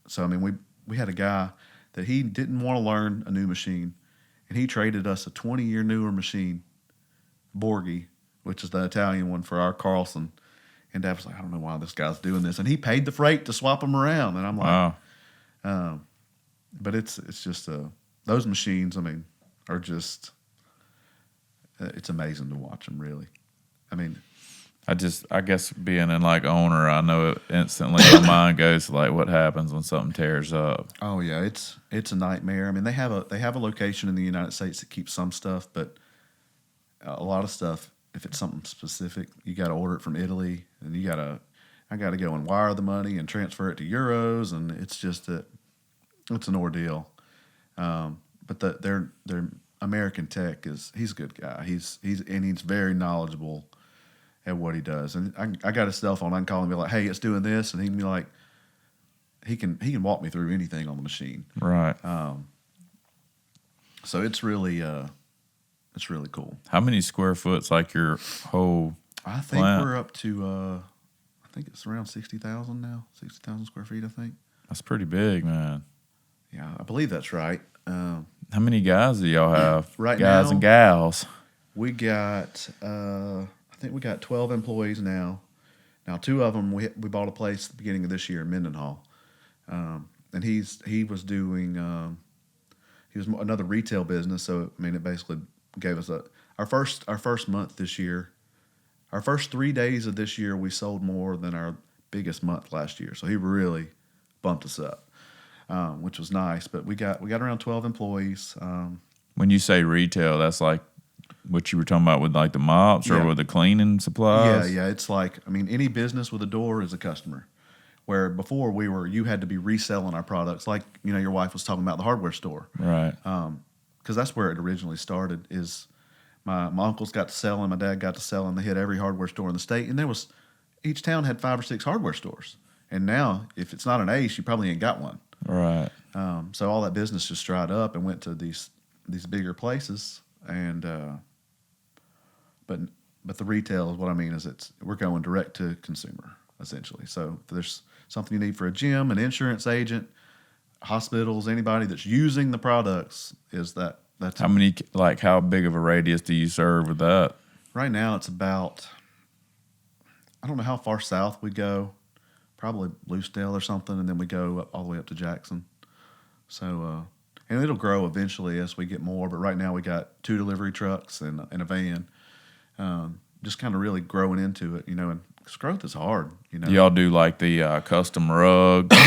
Speaker 1: So I mean, we had a guy that he didn't want to learn a new machine, and he traded us a 20-year newer machine, Borghi, which is the Italian one, for our Carlson. And Dad was like, I don't know why this guy's doing this, and he paid the freight to swap them around. And I'm like,
Speaker 2: Wow.
Speaker 1: But it's just those machines. I mean, are just it's amazing to watch them. Really, I mean,
Speaker 2: I guess being in like owner, I know it instantly my mind goes to like what happens when something tears up.
Speaker 1: oh yeah, it's a nightmare. I mean, they have a location in the United States that keeps some stuff, but a lot of stuff, if it's something specific, you got to order it from Italy, and I got to go and wire the money and transfer it to euros, and it's just it's an ordeal. But their American tech he's a good guy. He's very knowledgeable at what he does. And I got his cell phone. I can call him and be like, hey, it's doing this, and he can be like, he can walk me through anything on the machine.
Speaker 2: Right.
Speaker 1: So it's really cool.
Speaker 2: How many square foot's like your whole
Speaker 1: I think
Speaker 2: plant?
Speaker 1: we're up to I think it's around 60,000 now. 60,000 square feet, I think.
Speaker 2: That's pretty big, man.
Speaker 1: Yeah, I believe that's right.
Speaker 2: How many guys do y'all have?
Speaker 1: Right
Speaker 2: guys
Speaker 1: now,
Speaker 2: and gals.
Speaker 1: We got I think we got 12 employees now. Now, 2 of them we bought a place at the beginning of this year in Mendenhall, and he was doing he was another retail business. So I mean, it basically gave us our first month this year. Our first 3 days of this year, we sold more than our biggest month last year. So he really bumped us up, which was nice. But we got around 12 employees.
Speaker 2: When you say retail, that's like what you were talking about with like the mops or
Speaker 1: Yeah.
Speaker 2: with the cleaning supplies?
Speaker 1: Yeah. It's like, I mean, any business with a door is a customer. Where before you had to be reselling our products. Like, your wife was talking about the hardware store.
Speaker 2: Right.
Speaker 1: Because that's where it originally started. Is my uncles got to selling, my dad got to selling. They hit every hardware store in the state, and each town had 5 or 6 hardware stores. And now, if it's not an Ace, you probably ain't got one.
Speaker 2: Right.
Speaker 1: So all that business just dried up and went to these bigger places. And but But the retail is what I mean is we're going direct to consumer essentially. So if there's something you need for a gym, an insurance agent, hospitals, anybody that's using the products, that's
Speaker 2: How many, like, how big of a radius do you serve with that?
Speaker 1: right now. It's about, I don't know how far south we go, probably Loosedale or something, and then we go all the way up to Jackson. So and it'll grow eventually as we get more. But right now we got 2 delivery trucks and a van, just kind of really growing into it, And 'cause growth is hard,
Speaker 2: Do y'all do like the custom rugs,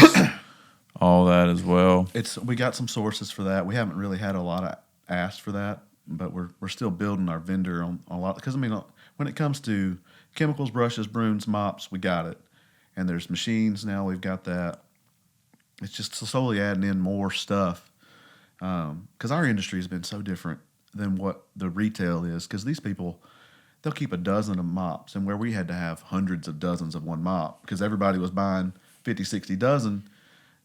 Speaker 2: all that as well?
Speaker 1: We got some sources for that. We haven't really had a lot of ask for that, but we're still building our vendor on a lot. Because when it comes to chemicals, brushes, brooms, mops, we got it. And there's machines now. We've got that. It's just slowly adding in more stuff. Because our industry has been so different than what the retail is. Because these people, they'll keep a dozen of mops, and where we had to have hundreds of dozens of one mop because everybody was buying 50, 60 dozen,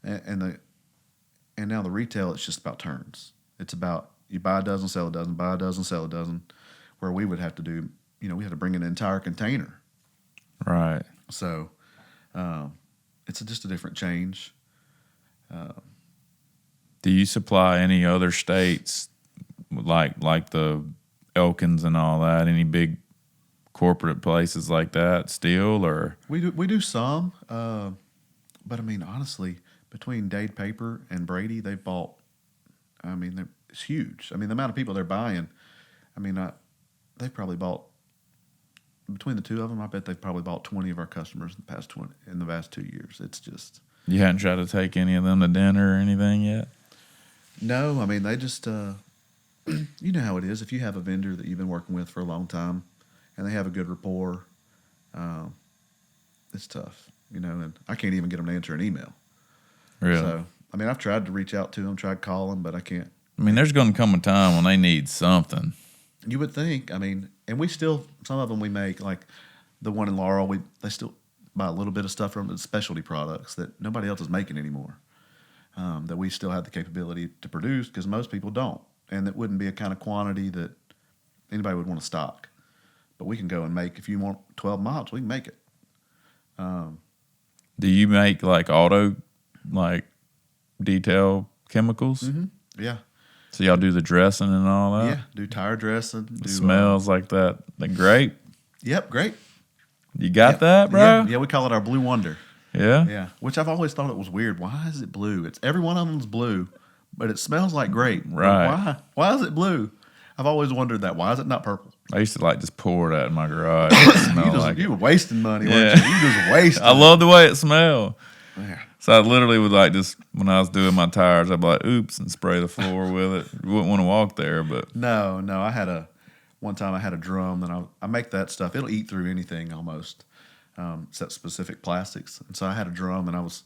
Speaker 1: and now the retail, it's just about turns. It's about you buy a dozen, sell a dozen, buy a dozen, sell a dozen, where we would have to do, we had to bring in an entire container.
Speaker 2: Right.
Speaker 1: So it's just a different change.
Speaker 2: Do you supply any other states like the Elkins and all that? Any big corporate places like that still, or
Speaker 1: We do some, but honestly, between Dade Paper and Brady, they've bought. It's huge. The amount of people they're buying. They've probably bought between the two of them. I bet they've probably bought 20 of our customers in the past 2 years. It's just.
Speaker 2: You hadn't tried to take any of them to dinner or anything yet?
Speaker 1: No, they just. You know how it is. If you have a vendor that you've been working with for a long time, and they have a good rapport, it's tough, and I can't even get them to answer an email.
Speaker 2: Really?
Speaker 1: So, I've tried to reach out to them, tried to call them, but I can't.
Speaker 2: There's going to come a time when they need something.
Speaker 1: You would think, and we still, some of them we make, like the one in Laurel, they still buy a little bit of stuff from the specialty products that nobody else is making anymore, that we still have the capability to produce because most people don't. And that wouldn't be a kind of quantity that anybody would want to stock. But we can go and make, if you want 12 mops, we can make it.
Speaker 2: Do you make like auto, like detail chemicals?
Speaker 1: Mm-hmm. Yeah.
Speaker 2: So y'all do the dressing and all that?
Speaker 1: Yeah, do tire dressing.
Speaker 2: Smells like that. Like grape?
Speaker 1: Yep, grape.
Speaker 2: You got that, bro?
Speaker 1: Yeah, we call it our Blue Wonder.
Speaker 2: Yeah?
Speaker 1: Yeah, which I've always thought it was weird. Why is it blue? Every one of them's blue, but it smells like grape.
Speaker 2: Right.
Speaker 1: Why is it blue? I've always wondered that. Why is it not purple?
Speaker 2: I used to just pour that in my garage.
Speaker 1: You were wasting money, weren't you? You just wasted
Speaker 2: I love the way it smelled.
Speaker 1: Yeah.
Speaker 2: So I literally would just, when I was doing my tires, I'd be like, oops, and spray the floor with it. You wouldn't want to walk there, but.
Speaker 1: No. One time I had a drum, and I make that stuff. It'll eat through anything almost, except specific plastics. And so I had a drum, and I was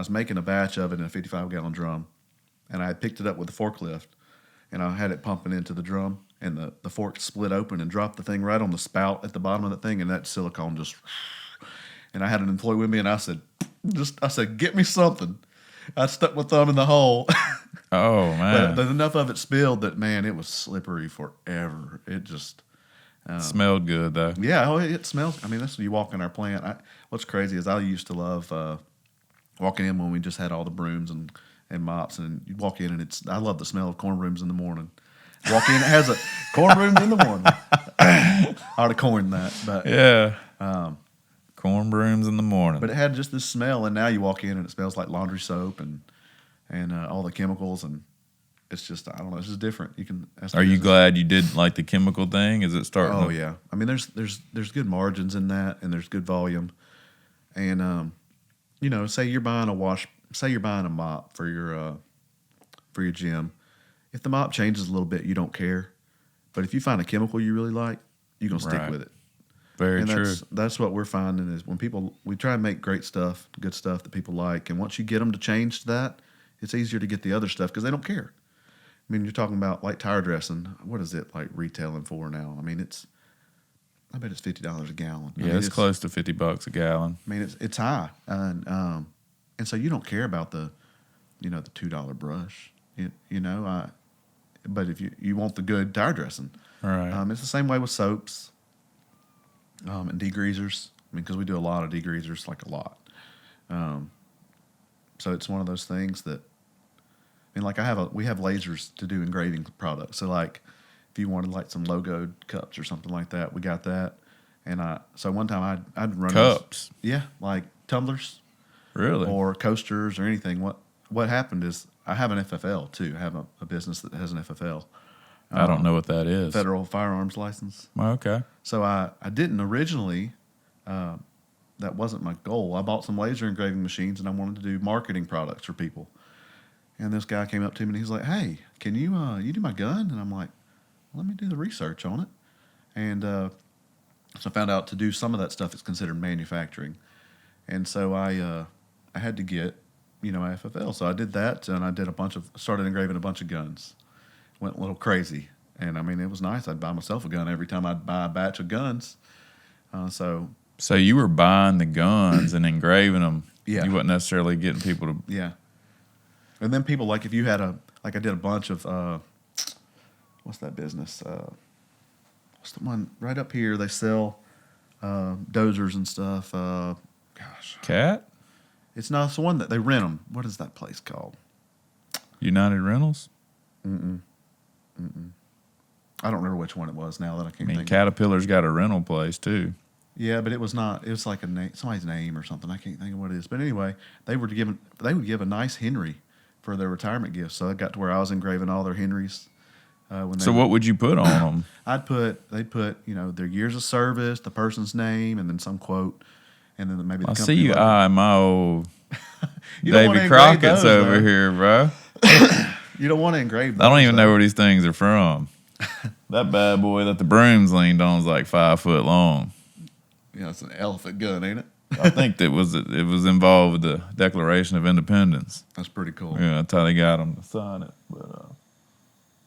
Speaker 1: making a batch of it in a 55-gallon drum, and I had picked it up with a forklift, and I had it pumping into the drum, and the fork split open and dropped the thing right on the spout at the bottom of the thing, and that silicone just. And I had an employee with me, and I said, get me something. I stuck my thumb in the hole.
Speaker 2: Oh, man.
Speaker 1: But enough of it spilled that, man, it was slippery forever. It just.
Speaker 2: Smelled good, though.
Speaker 1: Yeah, it smells. That's when you walk in our plant. What's crazy is I used to love walking in when we just had all the brooms and mops, and you walk in, and I love the smell of corn brooms in the morning. Walk in, it has a corn brooms in the morning. I ought to coin that. But,
Speaker 2: yeah. Corn brooms in the morning.
Speaker 1: But it had just this smell, and now you walk in, and it smells like laundry soap and all the chemicals, and it's just, I don't know, it's just different.
Speaker 2: Are you glad you did the chemical thing? Is it starting?
Speaker 1: Oh, yeah. There's good margins in that, and there's good volume. And, say you're buying a mop for your gym. If the mop changes a little bit, you don't care. But if you find a chemical you really like, you're going to stick with it.
Speaker 2: Very true.
Speaker 1: That's what we're finding is when we try and make great stuff, good stuff that people like. And once you get them to change to that, it's easier to get the other stuff because they don't care. You're talking about like tire dressing. What is it retailing for now? I bet it's $50 a gallon.
Speaker 2: Yeah, it's close to $50 a gallon.
Speaker 1: It's high. And so you don't care about the $2 brush, but if you want the good tire dressing.
Speaker 2: Right.
Speaker 1: It's the same way with soaps. and degreasers. I mean, because we do a lot of degreasers, like a lot. So it's one of those things that, I mean, like we have lasers to do engraving products. So like, if you wanted like some logoed cups or something like that, we got that. And so one time I'd run
Speaker 2: Cups.
Speaker 1: yeah, like tumblers,
Speaker 2: Really?
Speaker 1: or coasters or anything. What happened is I have an FFL too. I have a business that has an FFL.
Speaker 2: I don't know what that is.
Speaker 1: Federal firearms license.
Speaker 2: Okay.
Speaker 1: So I didn't originally. That wasn't my goal. I bought some laser engraving machines and I wanted to do marketing products for people. And this guy came up to me and he's like, "Hey, can you do my gun?" And I'm like, "Let me do the research on it." And so I found out to do some of that stuff it's considered manufacturing. And so I had to get my FFL. So I did that and I did started engraving a bunch of guns. Went a little crazy. And I mean, it was nice. I'd buy myself a gun every time I'd buy a batch of guns.
Speaker 2: So you were buying the guns and engraving them.
Speaker 1: Yeah.
Speaker 2: You wasn't necessarily getting people to.
Speaker 1: Yeah. And then people, like, if you had I did a bunch of, what's that business? What's the one right up here? They sell dozers and stuff. Gosh.
Speaker 2: Cat?
Speaker 1: It's not, it's the one that they rent them. What is that place called?
Speaker 2: United Rentals?
Speaker 1: I don't remember which one it was now that I can't think.
Speaker 2: Caterpillar's got a rental place too.
Speaker 1: Yeah, but it was not. It was like somebody's name or something. I can't think of what it is. But anyway, they would give a nice Henry for their retirement gift. So I got to where I was engraving all their Henrys.
Speaker 2: What would you put on them?
Speaker 1: They'd put their years of service, the person's name, and then some quote, and then maybe the
Speaker 2: I
Speaker 1: company
Speaker 2: see you
Speaker 1: logo.
Speaker 2: eyeing my old
Speaker 1: You don't wanna
Speaker 2: Davy
Speaker 1: engrave
Speaker 2: Crockett's
Speaker 1: those,
Speaker 2: over
Speaker 1: though.
Speaker 2: here, bro.
Speaker 1: You don't want to engrave.
Speaker 2: I don't
Speaker 1: those,
Speaker 2: even
Speaker 1: though.
Speaker 2: know where these things are from. That bad boy that the brooms leaned on is like 5 foot long.
Speaker 1: Yeah, it's an elephant gun, ain't it?
Speaker 2: I think it was involved with the Declaration of Independence.
Speaker 1: That's pretty cool.
Speaker 2: Yeah, that's how they got them to sign it. But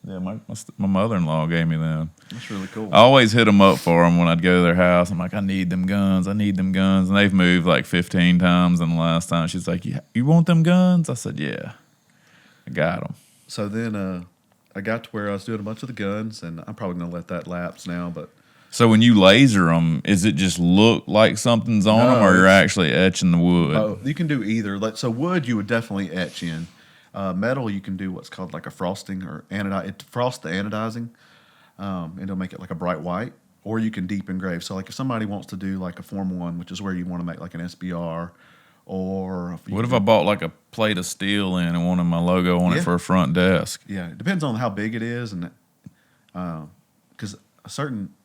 Speaker 2: yeah, my mother-in-law gave me them.
Speaker 1: That's really cool.
Speaker 2: I always hit them up for them when I'd go to their house. I'm like, I need them guns. And they've moved like 15 times. And the last time she's like, you want them guns? I said, yeah, I got them.
Speaker 1: So then I got to where I was doing a bunch of the guns, and I'm probably going to let that lapse now, but
Speaker 2: So when you laser them, is it just look like something's on
Speaker 1: No,
Speaker 2: them, or you're
Speaker 1: it's-
Speaker 2: actually etching the wood?
Speaker 1: you can do either. So wood you would definitely etch in. Metal you can do what's called like a frosting or it frosts the anodizing, and it'll make it like a bright white. Or you can deep engrave. So like if somebody wants to do like a Form 1, which is where you want to make like an SBR, or
Speaker 2: What if I bought like a plate of steel in and wanted my logo on it
Speaker 1: Yeah.
Speaker 2: for a front desk?
Speaker 1: Yeah, it depends on how big it is, and because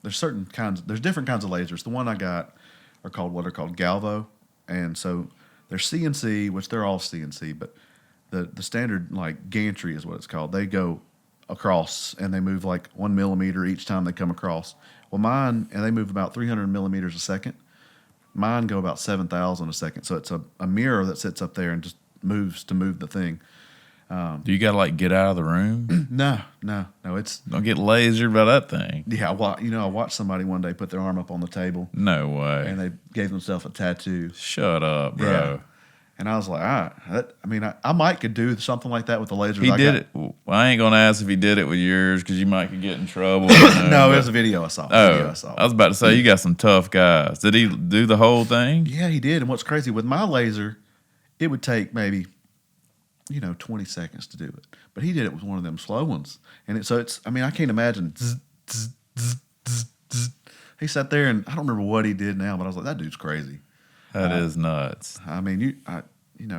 Speaker 1: there's different kinds of lasers. The one I got are called Galvo, and so they're CNC, which they're all CNC, but the standard like gantry is what it's called. They go across and they move like 1 millimeter each time they come across. Well, mine, and they move about 300 millimeters a second. Mine go about 7,000 a second. So it's a mirror that sits up there and just moves to move the thing.
Speaker 2: Do you got to like get out of the room?
Speaker 1: No. It's
Speaker 2: Don't get lasered by that thing.
Speaker 1: yeah. I watched somebody one day put their arm up on the table
Speaker 2: No way.
Speaker 1: and they gave themselves a tattoo.
Speaker 2: Shut up, bro.
Speaker 1: Yeah. And I was like, I might could do something like that with the lasers.
Speaker 2: He
Speaker 1: I
Speaker 2: did
Speaker 1: got.
Speaker 2: it. Well, I ain't gonna ask if he did it with yours because you might could get in trouble.
Speaker 1: No, it was a video I saw.
Speaker 2: I was about to say you got some tough guys. Did he do the whole thing?
Speaker 1: Yeah, he did. And what's crazy with my laser, it would take maybe 20 seconds to do it, but he did it with one of them slow ones. And I can't imagine. He sat there and I don't remember what he did now, but I was like, that dude's crazy.
Speaker 2: That is nuts.
Speaker 1: I mean,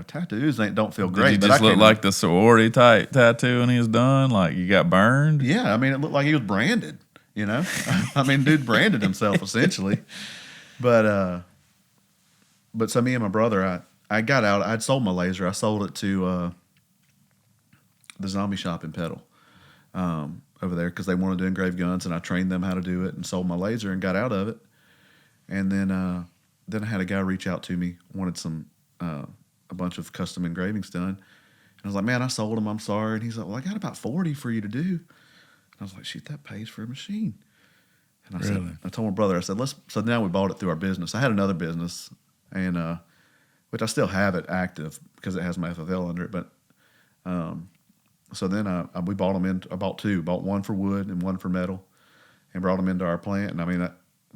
Speaker 1: tattoos don't feel
Speaker 2: Did
Speaker 1: great.
Speaker 2: you
Speaker 1: but
Speaker 2: just
Speaker 1: I
Speaker 2: look
Speaker 1: can't-
Speaker 2: like the sorority type tattoo when he was done? Like you got burned?
Speaker 1: Yeah, I mean, it looked like he was branded. I mean, dude branded himself essentially. But so me and my brother, I got out. I'd sold my laser. I sold it to the zombie shop in Petal over there because they wanted to engrave guns, and I trained them how to do it and sold my laser and got out of it. And then I had a guy reach out to me, wanted a bunch of custom engravings done. And I was like, man, I sold them. I'm sorry. And he's like, well, I got about 40 for you to do. And I was like, shoot, that pays for a machine. And I told my brother, I said, so now we bought it through our business. I had another business, and which I still have it active because it has my FFL under it. But so then we bought them in. I bought two. Bought one for wood and one for metal, and brought them into our plant. And I mean,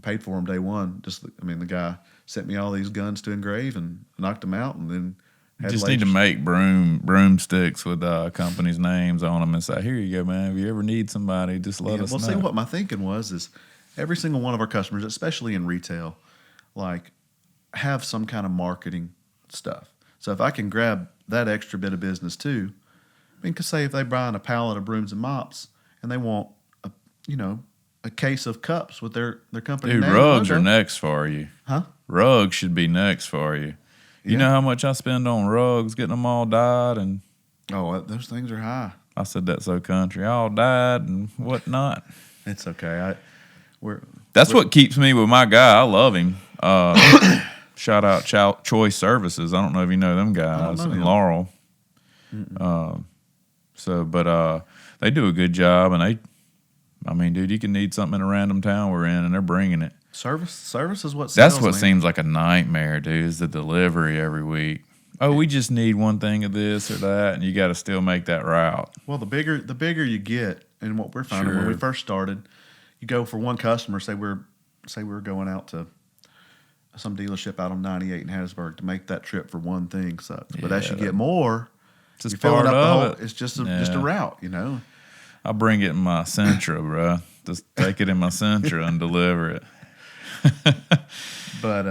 Speaker 1: paid for them day one. The guy sent me all these guns to engrave and knocked them out, and then had
Speaker 2: Just need to make broomsticks with companies' names on them and say, "Here you go, man. If you ever need somebody, just let us know."
Speaker 1: See, what my thinking was is every single one of our customers, especially in retail, like have some kind of marketing stuff. So if I can grab that extra bit of business too, I mean, 'cause say if they buy a pallet of brooms and mops and they want a case of cups with their company
Speaker 2: Dude,
Speaker 1: name
Speaker 2: rugs
Speaker 1: and
Speaker 2: are
Speaker 1: logo.
Speaker 2: next for you.
Speaker 1: Huh?
Speaker 2: Rugs should be next for you. You
Speaker 1: Yeah.
Speaker 2: know how much I spend on rugs, getting them all dyed, and
Speaker 1: Oh, those things are high.
Speaker 2: I said that so country, all dyed and whatnot.
Speaker 1: It's okay.
Speaker 2: That's what keeps me with my guy. I love him. Shout out Choice Services. I don't know if you know them guys in
Speaker 1: him.
Speaker 2: Laurel. They do a good job, and dude, you can need something in a random town we're in, and they're bringing it.
Speaker 1: Service is what sells,
Speaker 2: That's what
Speaker 1: man.
Speaker 2: seems like a nightmare, dude, is the delivery every week. Oh, we just need one thing of this or that, and you got to still make that route.
Speaker 1: Well, the bigger you get, and what we're finding when we first started, you go for one customer. Say we're going out to some dealership out on 98 in Hattiesburg to make that trip for one thing sucks. But as you get more,
Speaker 2: Just
Speaker 1: you're filling
Speaker 2: part
Speaker 1: up the
Speaker 2: of
Speaker 1: whole.
Speaker 2: it.
Speaker 1: It's just a route,
Speaker 2: I'll bring it in my Sentra, bro. Just take it in my Sentra and deliver it.
Speaker 1: But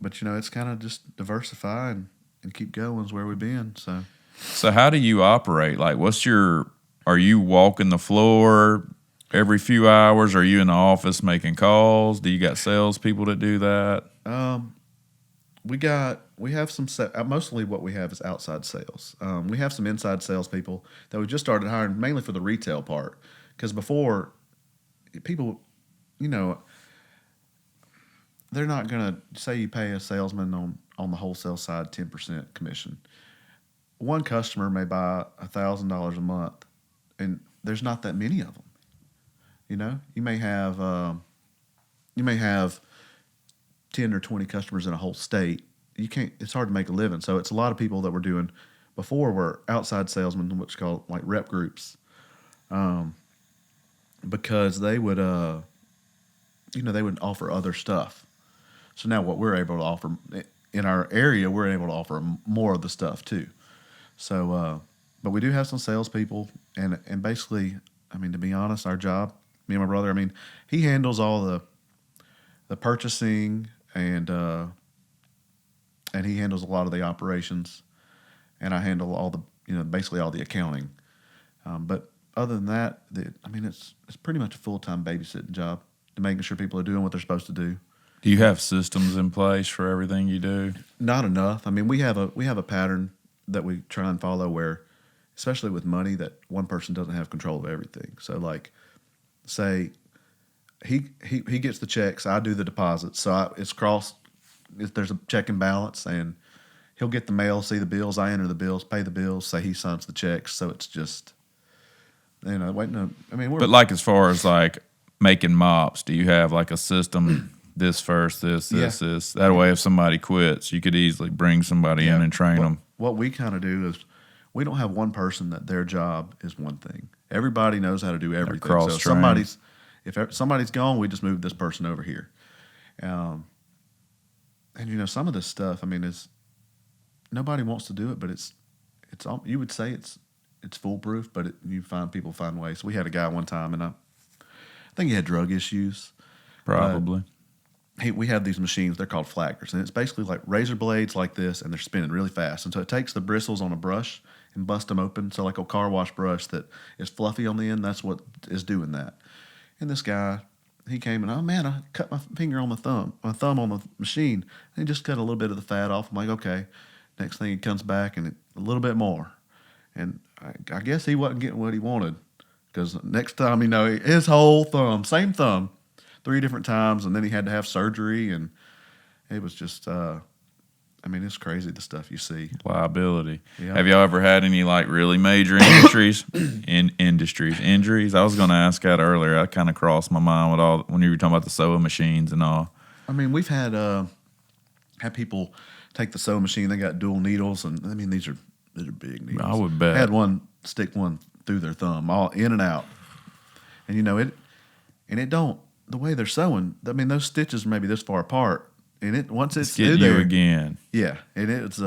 Speaker 1: it's kind of just diversify and keep going is where we've been.
Speaker 2: So how do you operate? Like, are you walking the floor every few hours? Are you in the office making calls? Do you got salespeople that do that?
Speaker 1: We have some mostly what we have is outside sales. We have some inside salespeople that we just started hiring mainly for the retail part, because before people, they're not gonna say you pay a salesman on the wholesale side 10% commission. One customer may buy $1,000 a month, and there's not that many of them. You may have 10 or 20 customers in a whole state. It's hard to make a living. So it's a lot of people that we're doing before were outside salesmen, what's called like rep groups, because they would offer other stuff. So now what we're able to offer in our area, we're able to offer more of the stuff too. So, but we do have some salespeople, and basically, to be honest, our job, me and my brother, he handles all the purchasing and he handles a lot of the operations, and I handle all the basically all the accounting. But other than that, it's pretty much a full-time babysitting job to making sure people are doing what they're supposed to do.
Speaker 2: Do you have systems in place for everything you do?
Speaker 1: Not enough. We have a pattern that we try and follow where, especially with money, that one person doesn't have control of everything. So like, say he gets the checks, I do the deposits. So it's crossed. If there's a check and balance, and he'll get the mail, see the bills, I enter the bills, pay the bills, say he signs the checks. So it's just,
Speaker 2: But like, as far as like making mops, do you have like a system? This first, this. That way, if somebody quits, you could easily bring somebody in and train them.
Speaker 1: What we kind of do is we don't have one person that their job is one thing. Everybody knows how to do everything. So if somebody's gone, we just move this person over here. And some of this stuff, is nobody wants to do it, but it's you would say it's foolproof, but people find ways. We had a guy one time, and I think he had drug issues.
Speaker 2: Probably.
Speaker 1: We have these machines, they're called flaggers, and it's basically like razor blades like this, and they're spinning really fast. And so it takes the bristles on a brush and bust them open. So like a car wash brush that is fluffy on the end, that's what is doing that. And this guy, he came and, oh man, I cut my finger on my thumb on the machine. And he just cut a little bit of the fat off. I'm like, okay. Next thing he comes back and a little bit more. And I guess he wasn't getting what he wanted, because next time, his whole thumb, same thumb, 3 different times, and then he had to have surgery, and it was just, it's crazy the stuff you see.
Speaker 2: Liability.
Speaker 1: Yeah.
Speaker 2: Have y'all ever had any like really major injuries? I was going to ask that earlier. That kind of crossed my mind when you were talking about the sewing machines and all.
Speaker 1: We've had people take the sewing machine. They got dual needles, and these are big needles.
Speaker 2: I would bet.
Speaker 1: I had one stick one through their thumb, all in and out, and it don't. the way they're sewing, I mean, those stitches are maybe this far apart, and once it's
Speaker 2: getting
Speaker 1: through
Speaker 2: you
Speaker 1: there,
Speaker 2: again.
Speaker 1: yeah, and it's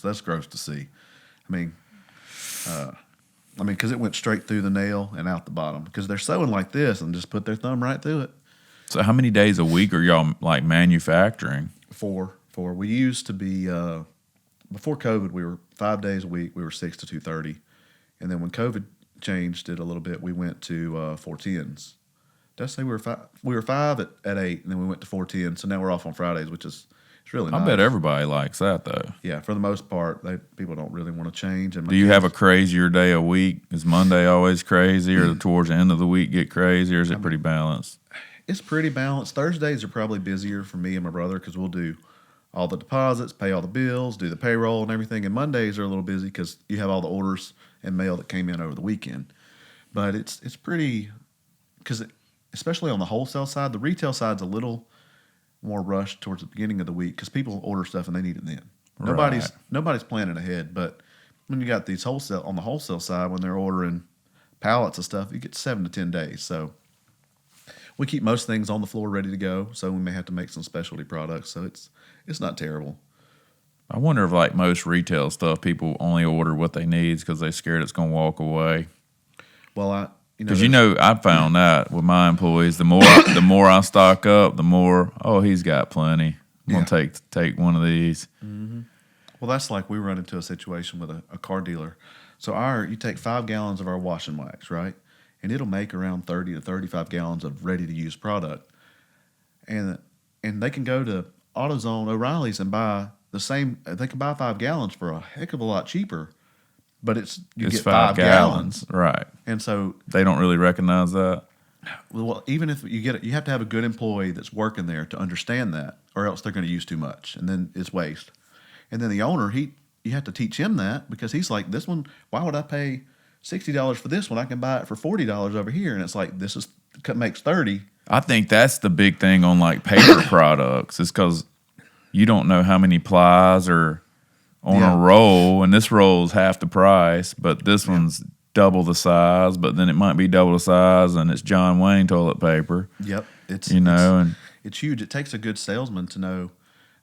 Speaker 1: that's gross to see. I mean, because it went straight through the nail and out the bottom. Because they're sewing like this and just put their thumb right through it.
Speaker 2: So how many days a week are y'all like manufacturing?
Speaker 1: Four. We used to be before COVID. We were 5 days a week. We were 6 to 2:30, and then when COVID changed it a little bit, we went to 410s. Did I say we were five? We were five at 8, and then we went to 410. So now we're off on Fridays, which is it's really nice.
Speaker 2: I bet everybody likes that though.
Speaker 1: Yeah, for the most part, people don't really want to change. And
Speaker 2: do you have a crazier day a week? Is Monday always crazy, or towards the end of the week get crazy, or is it pretty balanced?
Speaker 1: It's pretty balanced. Thursdays are probably busier for me and my brother because we'll do all the deposits, pay all the bills, do the payroll and everything. And Mondays are a little busy because you have all the orders and mail that came in over the weekend. But it's pretty because especially on the wholesale side, the retail side's a little more rushed towards the beginning of the week because people order stuff and they need it then.
Speaker 2: Right.
Speaker 1: Nobody's planning ahead. But when you got these on the wholesale side, when they're ordering pallets of stuff, you get 7 to 10 days. So we keep most things on the floor ready to go, so we may have to make some specialty products. So it's not terrible.
Speaker 2: I wonder if like most retail stuff, people only order what they need because they're scared it's going to walk away.
Speaker 1: Well,
Speaker 2: because I found that with my employees, the more I stock up, the more he's got plenty. I'm gonna take one of these.
Speaker 1: Mm-hmm. Well, that's like we run into a situation with a car dealer. So you take 5 gallons of our wash and wax, right? And it'll make around 30 to 35 gallons of ready-to-use product. And they can go to AutoZone, O'Reilly's, and buy the same. They can buy 5 gallons for a heck of a lot cheaper, but it's get 5 gallons.
Speaker 2: Right?
Speaker 1: And so
Speaker 2: they don't really recognize that.
Speaker 1: Well, even if you get it, you have to have a good employee that's working there to understand that, or else they're going to use too much, and then it's waste. And then the owner, you have to teach him that because he's like, this one, why would I pay $60 for this one? I can buy it for $40 over here, and it's like makes 30.
Speaker 2: I think that's the big thing on like paper products is because you don't know how many plies are on a roll, and this roll is half the price, but this one's double the size, but then it might be double the size, and it's John Wayne toilet paper.
Speaker 1: Yep, it's huge. It takes a good salesman to know.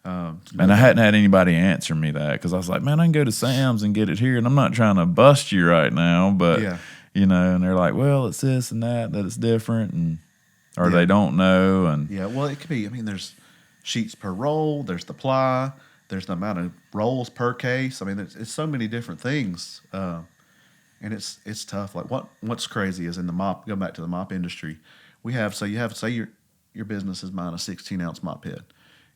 Speaker 2: And I hadn't had anybody answer me that because I was like, man, I can go to Sam's and get it here, and I'm not trying to bust you right now, but and they're like, well, it's this and that it's different, or they don't know, and
Speaker 1: well, it could be. I mean, there's sheets per roll, there's the ply, there's the amount of rolls per case. I mean, it's so many different things, and it's tough. Like what's crazy is in the mop. Go back to the mop industry. Say your business is buying a 16-ounce mop head.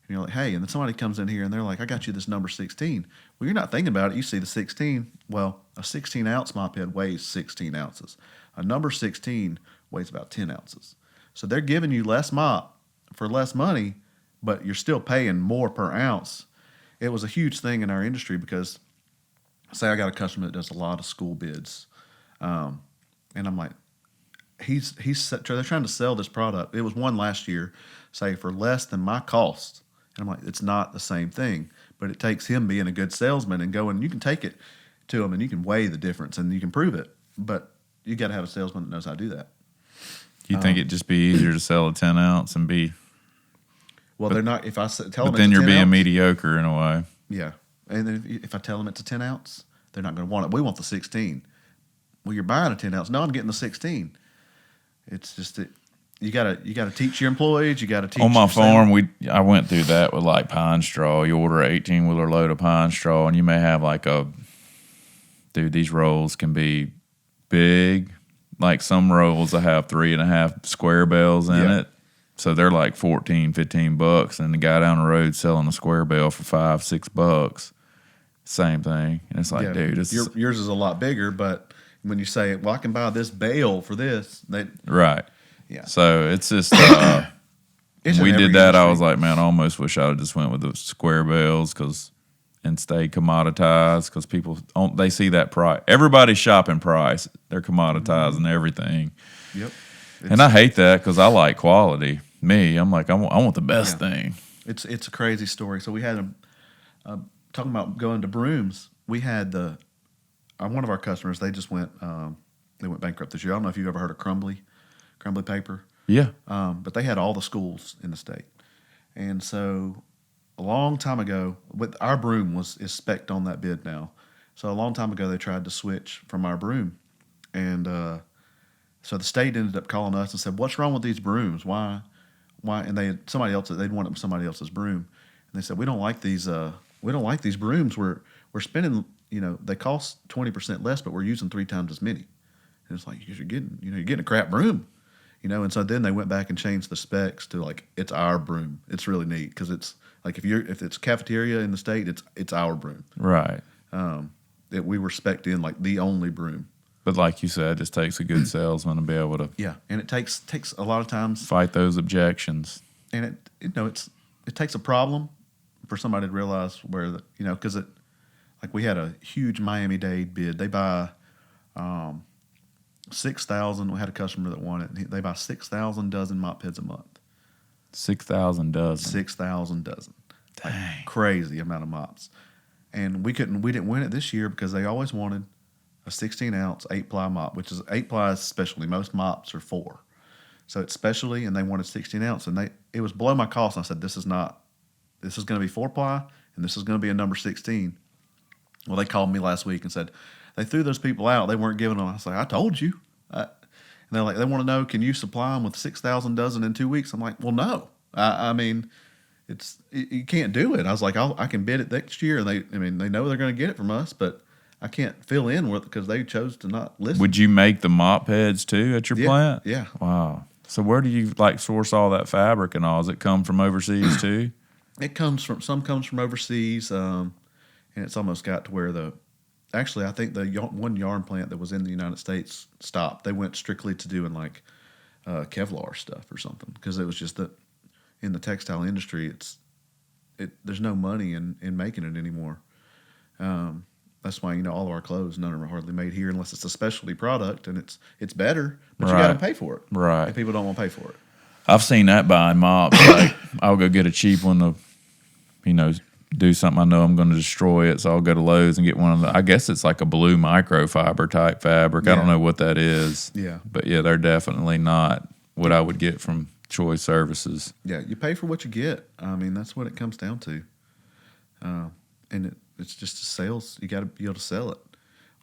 Speaker 1: And you're like, hey, and then somebody comes in here and they're like, I got you this number 16. Well, you're not thinking about it. You see the 16. Well, a 16-ounce mop head weighs 16 ounces. A number 16 weighs about 10 ounces. So they're giving you less mop for less money, but you're still paying more per ounce. It was a huge thing in our industry because, say I got a customer that does a lot of school bids, and I'm like, they're trying to sell this product. It was one last year, say for less than my cost. And I'm like, it's not the same thing, but it takes him being a good salesman and going, you can take it to him and you can weigh the difference and you can prove it, but you got to have a salesman that knows how to do that.
Speaker 2: You think it'd just be easier to sell a 10 ounce and be?
Speaker 1: Well, they're not. If I tell them, it's a 10 ounce,
Speaker 2: then you're being mediocre in a way.
Speaker 1: Yeah, and then if I tell them it's a 10 ounce, they're not going to want it. We want the 16. Well, you're buying a 10 ounce. No, I'm getting the 16. It's just that. You gotta teach your employees. You gotta teach.
Speaker 2: On my farm, I went through that with like pine straw. You order an 18-wheeler load of pine straw, and you may have like these rolls can be big. Like some rolls that have 3.5 square bales in it, so they're like $14-15, and the guy down the road selling a square bale for $5-6. Same thing, and it's like, dude,
Speaker 1: yours is a lot bigger. But when you say, well, I can buy this bale for this,
Speaker 2: right.
Speaker 1: Yeah.
Speaker 2: So it's just we did that. I was like, man, I almost wish I just went with the square bales and stayed commoditized because people they see that price. Everybody's shopping price. They're commoditizing everything.
Speaker 1: Yep.
Speaker 2: And I hate that because I like quality. I'm like, I want the best thing.
Speaker 1: It's a crazy story. So we had talking about going to brooms. We had one of our customers. They just went bankrupt this year. I don't know if you've ever heard of Crumbly paper.
Speaker 2: Yeah.
Speaker 1: But they had all the schools in the state. And so a long time ago, with our broom is spec'd on that bid now. So a long time ago, they tried to switch from our broom. And so the state ended up calling us and said, "What's wrong with these brooms? Why?" And they'd want somebody else's broom. And they said, "We don't like these. We don't like these brooms. We're spending. They cost 20% less, but we're using 3 times as many." And it's like you're getting a crap broom. And so then they went back and changed the specs to like it's our broom. It's really neat because it's like if it's cafeteria in the state, it's our broom.
Speaker 2: Right.
Speaker 1: That we were spec'd in like the only broom.
Speaker 2: But like you said, it just takes a good salesman to be able to
Speaker 1: and it takes a lot of times
Speaker 2: fight those objections.
Speaker 1: And it takes a problem for somebody to realize where because like we had a huge Miami-Dade bid. They buy 6,000. We had a customer that wanted it. They buy 6,000 dozen mop heads a month.
Speaker 2: 6,000 dozen.
Speaker 1: 6,000 dozen.
Speaker 2: Dang.
Speaker 1: Like crazy amount of mops. And we didn't win it this year because they always wanted a 16-ounce 8-ply mop, which is 8-ply specialty. Most mops are 4. So it's specialty, and they wanted 16-ounce. And it was below my cost. And I said, this is going to be 4-ply, and this is going to be a number 16. Well, they called me last week and said, they threw those people out. They weren't giving them. I was like, I told you. And they're like, they want to know, can you supply them with 6,000 dozen in 2 weeks? I'm like, well, no. I mean, you can't do it. I was like, I can bid it next year. And they know they're going to get it from us, but I can't fill in with it because they chose to not listen.
Speaker 2: Would you make the mop heads too at your plant?
Speaker 1: Yeah.
Speaker 2: Wow. So where do you source all that fabric and all? Does it come from overseas too?
Speaker 1: Some comes from overseas, and it's almost got to where actually I think the one yarn plant that was in the United States stopped. They went strictly to doing like Kevlar stuff or something because it was just that in the textile industry, there's no money in making it anymore. That's why all of our clothes, none are hardly made here unless it's a specialty product and it's better, but you got to pay for it.
Speaker 2: Right.
Speaker 1: And people don't want to pay for it.
Speaker 2: I've seen that buying mops. Like I'll go get a cheap one to, do something I know I'm going to destroy it. So I'll go to Lowe's and get one of the. I guess it's like a blue microfiber type fabric.
Speaker 1: Yeah.
Speaker 2: I don't know what that is.
Speaker 1: Yeah.
Speaker 2: But yeah, they're definitely not what I would get from Choice Services.
Speaker 1: Yeah, you pay for what you get. I mean, that's what it comes down to. And it's just sales. You got to be able to sell it.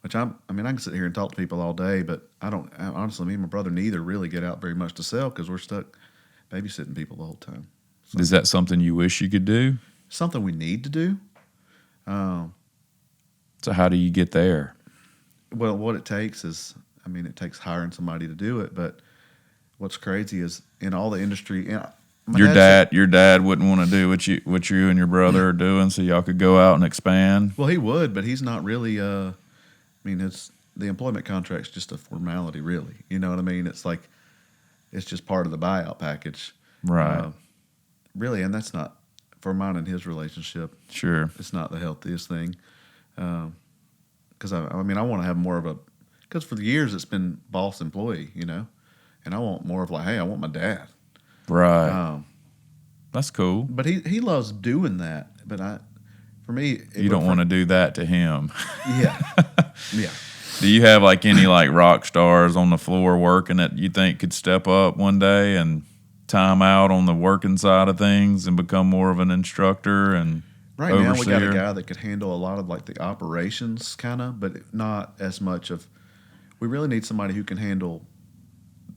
Speaker 1: Which I can sit here and talk to people all day, but honestly, me and my brother neither really get out very much to sell because we're stuck babysitting people the whole time. So,
Speaker 2: is that something you wish you could do?
Speaker 1: Something we need to do.
Speaker 2: So how do you get there?
Speaker 1: Well, what it takes is, it takes hiring somebody to do it. But what's crazy is in all the industry,
Speaker 2: your dad wouldn't want to do what you and your brother are doing, so y'all could go out and expand.
Speaker 1: Well, he would, but he's not really. The employment contract's just a formality, really. You know what I mean? It's like it's just part of the buyout package,
Speaker 2: right?
Speaker 1: Really, and that's not for mine and his relationship.
Speaker 2: Sure,
Speaker 1: it's not the healthiest thing. Because I want to have more of a. Because for the years it's been boss employee, and I want more of like, hey, I want my dad.
Speaker 2: Right. That's cool.
Speaker 1: But he loves doing that. But for me,
Speaker 2: you don't want to do that to him.
Speaker 1: Yeah. Yeah.
Speaker 2: Do you have any rock stars on the floor working that you think could step up one day and time out on the working side of things and become more of an instructor and
Speaker 1: right
Speaker 2: overseer?
Speaker 1: Now we got a guy that could handle a lot of the operations kind of, but not as much of. We really need somebody who can handle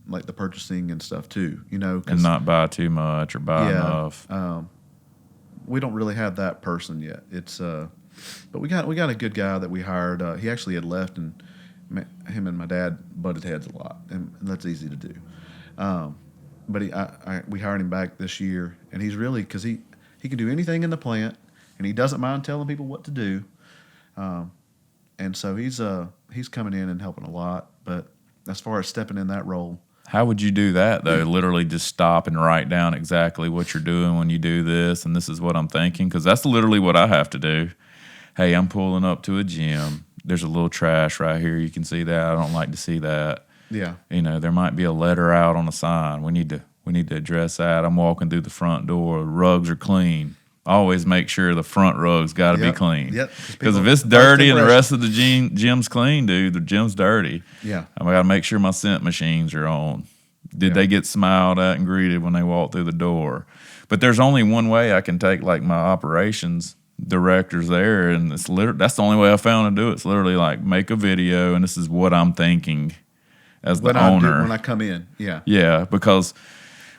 Speaker 1: the purchasing and stuff too,
Speaker 2: and not buy too much or buy enough.
Speaker 1: We don't really have that person yet. It's but we got a good guy that we hired. He actually had left, and him and my dad butted heads a lot, and that's easy to do. But we hired him back this year, and he's really because he can do anything in the plant, and he doesn't mind telling people what to do. And so he's coming in and helping a lot. But as far as stepping in that role.
Speaker 2: How would you do that, though? Literally just stop and write down exactly what you're doing when you do this, and this is what I'm thinking? Because that's literally what I have to do. Hey, I'm pulling up to a gym. There's a little trash right here. You can see that. I don't like to see that.
Speaker 1: Yeah.
Speaker 2: There might be a letter out on a sign. We need to address that. I'm walking through the front door. The rugs are clean. Always make sure the front rug's got to be clean.
Speaker 1: Yep.
Speaker 2: Because if it's dirty and the rest of the gym's clean, dude, the gym's dirty.
Speaker 1: Yeah.
Speaker 2: I got to make sure my scent machines are on. Did they get smiled at and greeted when they walked through the door? But there's only one way I can take like my operations directors there, and that's the only way I found to do it. It's literally like make a video, and this is what I'm thinking as the owner
Speaker 1: when I come in.
Speaker 2: Yeah, because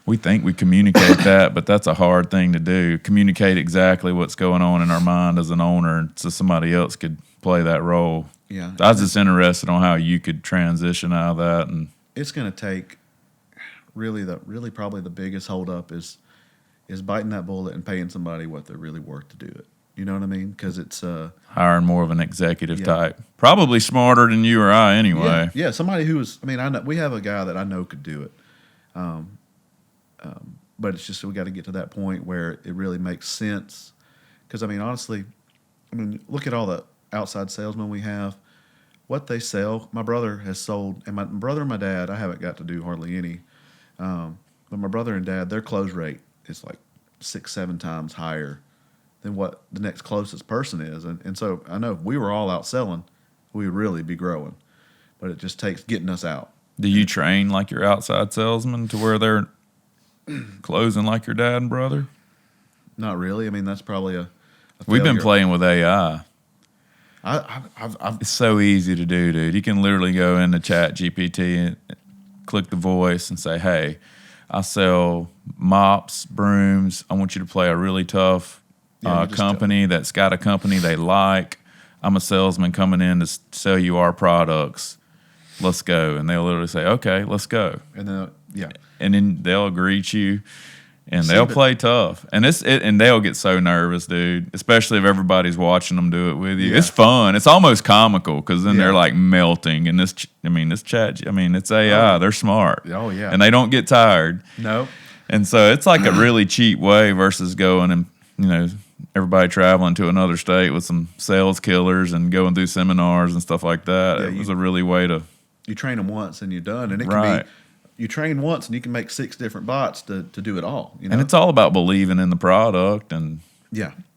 Speaker 2: we think we communicate that, but that's a hard thing to do. Communicate exactly what's going on in our mind as an owner, so somebody else could play that role.
Speaker 1: Yeah,
Speaker 2: I was just interested on how you could transition out of that, and
Speaker 1: it's going to take really probably the biggest holdup is biting that bullet and paying somebody what they're really worth to do it. You know what I mean? Because it's
Speaker 2: hiring more of an executive type, probably smarter than you or I anyway.
Speaker 1: Yeah, somebody who is. I mean, I know we have a guy that I know could do it, but it's just we got to get to that point where it really makes sense. Because I mean, honestly, look at all the outside salesmen we have. What they sell, my brother has sold, and my brother and my dad, I haven't got to do hardly any. But my brother and dad, their close rate is like 6-7 times higher than what the next closest person is. And so I know if we were all out selling, we would really be growing. But it just takes getting us out.
Speaker 2: Do you train like your outside salesmen to where they're closing like your dad and brother?
Speaker 1: Not really. I mean, that's probably a
Speaker 2: We've been playing with AI.
Speaker 1: I've
Speaker 2: It's so easy to do, dude. You can literally go into Chat GPT and click the voice and say, hey, I sell mops, brooms. I want you to play a really tough company that's got a company they like. I'm a salesman coming in to sell you our products. Let's go. And they'll literally say, okay, let's go.
Speaker 1: And then,
Speaker 2: And then they'll greet you. And they'll play tough, and and they'll get so nervous, dude. Especially if everybody's watching them do it with you. Yeah. It's fun. It's almost comical because then they're like melting. And this chat. It's AI. They're smart.
Speaker 1: Oh yeah.
Speaker 2: And they don't get tired.
Speaker 1: No.
Speaker 2: And so it's like a really cheap way versus going and everybody traveling to another state with some sales killers and going through seminars and stuff like that.
Speaker 1: Yeah,
Speaker 2: it was a really way to.
Speaker 1: You train them once and you're done, and it can be. You train once and you can make 6 different bots to do it all.
Speaker 2: And it's all about believing in the product. And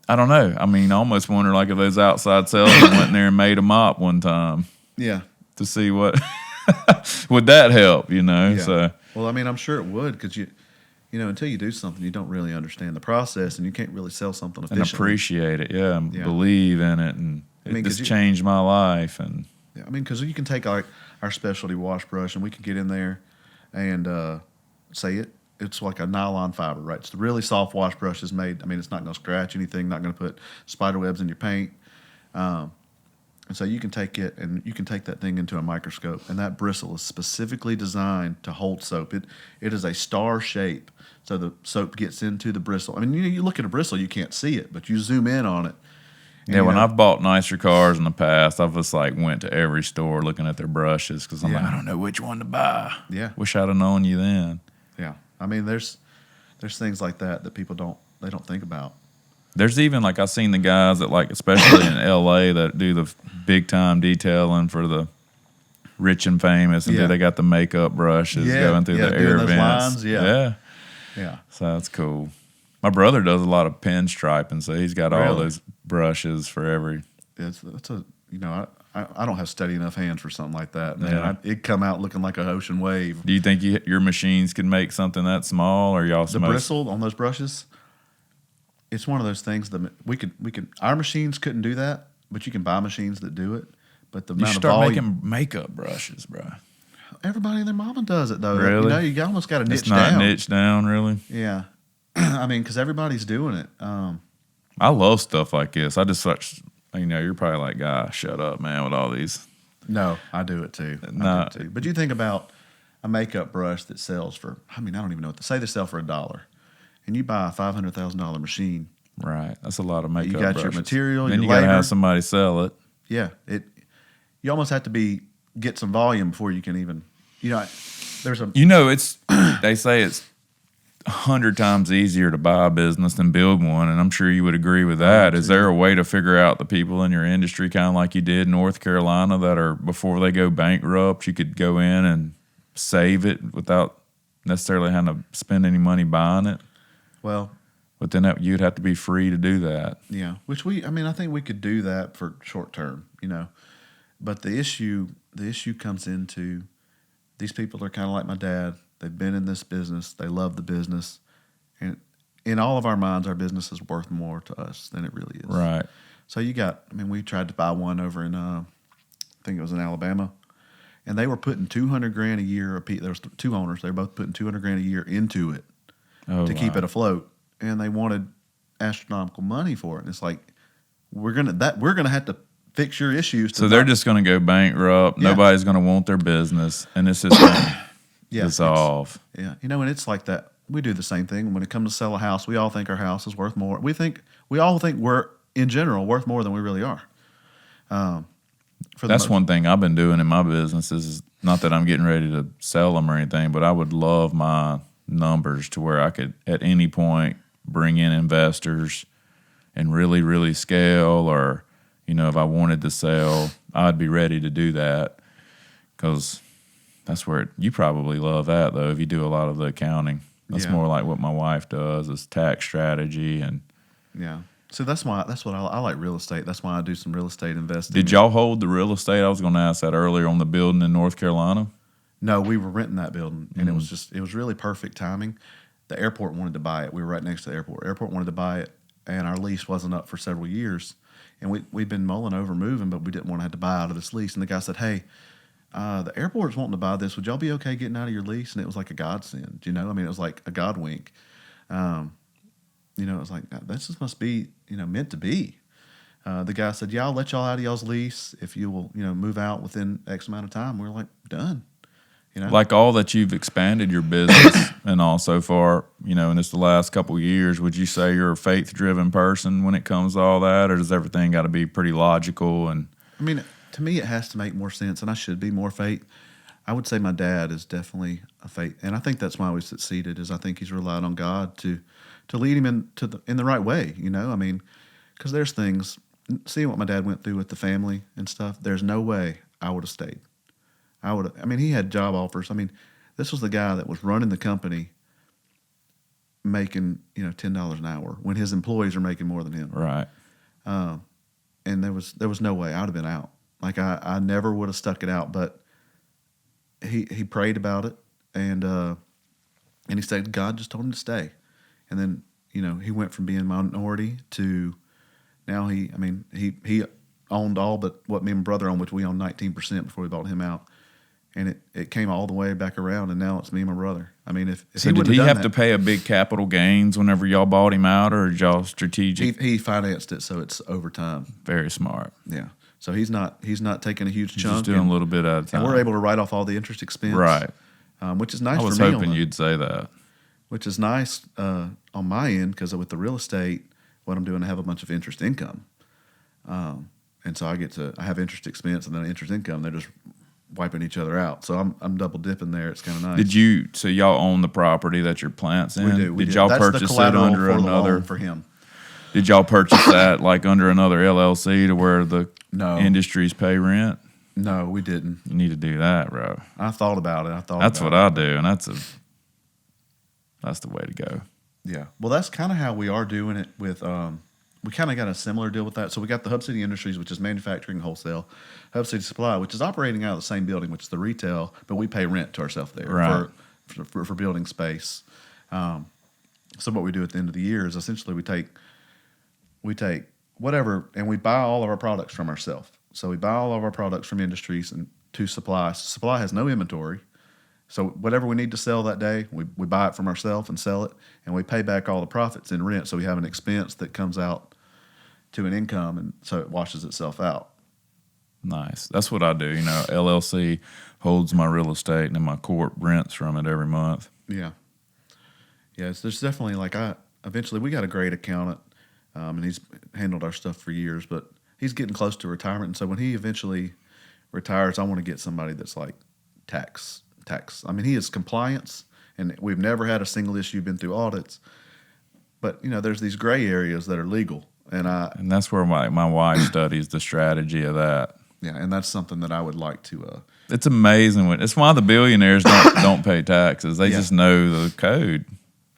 Speaker 2: I don't know. I almost wonder like if those outside salesmen went in there and made a mop one time.
Speaker 1: Yeah.
Speaker 2: To see what would that help,
Speaker 1: Yeah.
Speaker 2: So
Speaker 1: well, I'm sure it would because you until you do something, you don't really understand the process and you can't really sell something efficiently.
Speaker 2: And appreciate it, and believe in it, and it just changed my life. And
Speaker 1: because you can take our specialty wash brush and we can get in there and say it's like a nylon fiber, right? It's the really soft wash brush is made. It's not going to scratch anything, not going to put spider webs in your paint. And so you can take it and you can take that thing into a microscope, and that bristle is specifically designed to hold soap. It is a star shape, so the soap gets into the bristle. You look at a bristle, you can't see it, but you zoom in on it.
Speaker 2: And when I've bought nicer cars in the past, I've just went to every store looking at their brushes because I'm I don't know which one to buy.
Speaker 1: Yeah,
Speaker 2: wish I'd have known you then.
Speaker 1: Yeah, there's things like that people don't think about.
Speaker 2: There's even I've seen the guys that especially in LA that do the big time detailing for the rich and famous, and they got the makeup brushes going through the air vents.
Speaker 1: Yeah.
Speaker 2: So that's cool. My brother does a lot of pinstriping, so he's got all those brushes for every.
Speaker 1: That's I don't have steady enough hands for something like that, man. Yeah. It'd come out looking like an ocean wave.
Speaker 2: Do you think your machines could make something that small, or y'all?
Speaker 1: The bristle on those brushes, it's one of those things that we could. Our machines couldn't do that, but you can buy machines that do it. But the amount of volume,
Speaker 2: making makeup brushes, bro.
Speaker 1: Everybody and their mama does it though.
Speaker 2: Really?
Speaker 1: You almost got to niche
Speaker 2: down. It's not niche down, really.
Speaker 1: Yeah. Because everybody's doing it.
Speaker 2: I love stuff like this. I just you're probably God, shut up, man, with all these.
Speaker 1: No, I do it too. But you think about a makeup brush that sells for, I don't even know what to say. They sell for $1, and you buy a $500,000 machine.
Speaker 2: Right, that's a lot of makeup.
Speaker 1: You got
Speaker 2: brushes.
Speaker 1: your material.
Speaker 2: Then
Speaker 1: you
Speaker 2: got to have somebody sell it.
Speaker 1: Yeah, you almost have to get some volume before you can even. There's a.
Speaker 2: It's they say it's 100 times easier to buy a business than build one, and I'm sure you would agree with that. Is there a way to figure out the people in your industry, kind of like you did in North Carolina, that are before they go bankrupt, you could go in and save it without necessarily having to spend any money buying it?
Speaker 1: Well,
Speaker 2: but then you'd have to be free to do that.
Speaker 1: Yeah, which I think we could do that for short term, But the issue comes into these people are kind of like my dad. They've been in this business. They love the business. And in all of our minds, our business is worth more to us than it really is.
Speaker 2: Right.
Speaker 1: So we tried to buy one over in, I think it was in Alabama, and they were putting $200,000 a year a piece. There was two owners. They were both putting $200,000 a year into it to keep it afloat, and they wanted astronomical money for it. And it's like we're gonna have to fix your issues.
Speaker 2: So they're just going to go bankrupt. Yeah. Nobody's going to want their business, and it's just going to dissolve.
Speaker 1: Yeah, and it's like that. We do the same thing when it comes to sell a house. We all think our house is worth more. We all think we're in general worth more than we really are.
Speaker 2: That's one thing I've been doing in my business is not that I'm getting ready to sell them or anything, but I would love my numbers to where I could at any point bring in investors and really, really scale, or, if I wanted to sell, I'd be ready to do that, because that's where you probably love that, though, if you do a lot of the accounting. That's more like what my wife does, is tax strategy. And
Speaker 1: yeah. So that's what I like real estate. That's why I do some real estate investing.
Speaker 2: Did y'all hold the real estate? I was going to ask that earlier, on the building in North Carolina.
Speaker 1: No, we were renting that building, and it was really perfect timing. The airport wanted to buy it. We were right next to the airport. Airport wanted to buy it, and our lease wasn't up for several years. And we'd been mulling over moving, but we didn't want to have to buy out of this lease. And the guy said, "Hey, the airport's wanting to buy this. Would y'all be okay getting out of your lease?" And it was like a godsend, it was like a God wink. It was like, this just must be, meant to be. The guy said, "Yeah, I'll let y'all out of y'all's lease if you will, move out within X amount of time." We were like, done.
Speaker 2: Like all that you've expanded your business and all so far, in this the last couple of years, would you say you're a faith-driven person when it comes to all that, or does everything got to be pretty logical? And
Speaker 1: to me, it has to make more sense, and I should be more faith. I would say my dad is definitely a faith, and I think that's why we succeeded. Is I think he's relied on God to lead him in the right way. Because there's things. Seeing what my dad went through with the family and stuff, there's no way I would have stayed. He had job offers. This was the guy that was running the company, making $10 an hour when his employees are making more than him.
Speaker 2: Right.
Speaker 1: And there was no way I'd have been out. Like I never would have stuck it out. But he prayed about it, and he said God just told him to stay. And then he went from being minority to now he owned all but what me and my brother owned, which we owned 19% before we bought him out. And it came all the way back around, and now it's me and my brother. If
Speaker 2: so, did he have to pay a big capital gains whenever y'all bought him out, or did y'all strategic?
Speaker 1: He financed it, so it's over time.
Speaker 2: Very smart.
Speaker 1: Yeah. So he's not taking a huge chunk.
Speaker 2: He's doing a little bit at a time.
Speaker 1: And we're able to write off all the interest expense.
Speaker 2: Right.
Speaker 1: Which is nice for me.
Speaker 2: I was hoping you'd say that.
Speaker 1: Which is nice on my end, because with the real estate, what I'm doing, I have a bunch of interest income. And so I have interest expense and then interest income. They're just wiping each other out. So I'm double dipping there. It's kind of nice.
Speaker 2: So y'all own the property that your plant's in?
Speaker 1: We do.
Speaker 2: Did y'all purchase it under another?
Speaker 1: For him.
Speaker 2: Did y'all purchase that like under another LLC to where the industries pay rent?
Speaker 1: No, we didn't.
Speaker 2: You need to do that, bro.
Speaker 1: I thought about it.
Speaker 2: That's what I do, and that's the way to go.
Speaker 1: Yeah. Well, that's kind of how we are doing it with we kind of got a similar deal with that. So we got the Hub City Industries, which is manufacturing and wholesale. Hub City Supply, which is operating out of the same building, which is the retail, but we pay rent to ourselves there for building space. So what we do at the end of the year is essentially we take whatever, and we buy all of our products from ourselves. So we buy all of our products from industries and to Supply. Supply has no inventory. So whatever we need to sell that day, we buy it from ourselves and sell it, and we pay back all the profits in rent. So we have an expense that comes out to an income, and so it washes itself out.
Speaker 2: Nice. That's what I do. LLC holds my real estate, and then my corp rents from it every month.
Speaker 1: Yeah. Yes, there's definitely eventually we got a great accountant, and he's handled our stuff for years, but he's getting close to retirement. And so when he eventually retires, I want to get somebody that's like tax. He is compliance, and we've never had a single issue, been through audits. But, there's these gray areas that are legal. And
Speaker 2: that's where my wife studies the strategy of that.
Speaker 1: Yeah, and that's something that I would like to.
Speaker 2: It's amazing. It's why the billionaires don't pay taxes. They just know the code.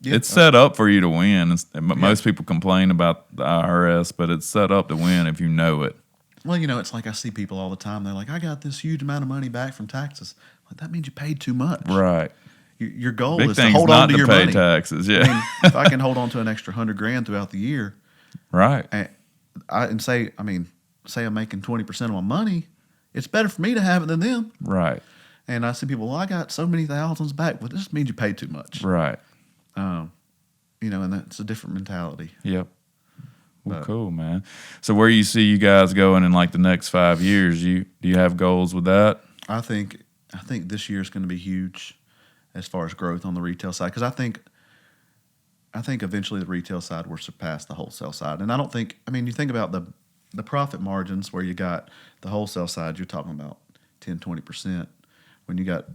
Speaker 2: Yeah. It's set up for you to win. Most people complain about the IRS, but it's set up to win if you know it.
Speaker 1: Well, it's like I see people all the time. They're like, I got this huge amount of money back from taxes. Like, that means you paid too much.
Speaker 2: Right.
Speaker 1: your goal
Speaker 2: Big
Speaker 1: is to
Speaker 2: thing's
Speaker 1: hold
Speaker 2: not
Speaker 1: on to
Speaker 2: to
Speaker 1: your
Speaker 2: pay
Speaker 1: money.
Speaker 2: taxes. Yeah.
Speaker 1: I mean, if I can hold on to an extra $100,000 throughout the year,
Speaker 2: Right.
Speaker 1: and say I'm making 20% of my money, it's better for me to have it than them.
Speaker 2: Right.
Speaker 1: And I see people, well, I got so many thousands back. Well, this just means you paid too much.
Speaker 2: Right.
Speaker 1: And that's a different mentality.
Speaker 2: Yep. Well,
Speaker 1: But
Speaker 2: cool, man. So where you see you guys going in like the next 5 years? Do you have goals with that?
Speaker 1: I think this year is going to be huge as far as growth on the retail side, because I think eventually the retail side will surpass the wholesale side. And I don't think, you think about the profit margins where you got the wholesale side, you're talking about 10-20%. When you got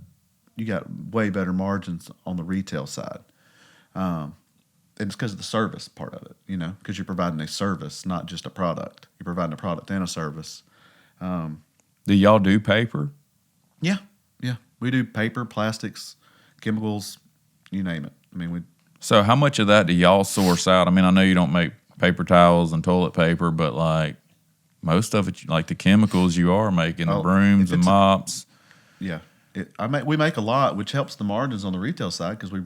Speaker 1: way better margins on the retail side. And it's because of the service part of it, because you're providing a service, not just a product. You're providing a product and a service.
Speaker 2: Do y'all do paper?
Speaker 1: Yeah. We do paper, plastics, chemicals, you name it.
Speaker 2: So how much of that do y'all source out? I know you don't make paper towels and toilet paper, but like most of it, like the chemicals you are making, the brooms and mops.
Speaker 1: Yeah. We make a lot, which helps the margins on the retail side because I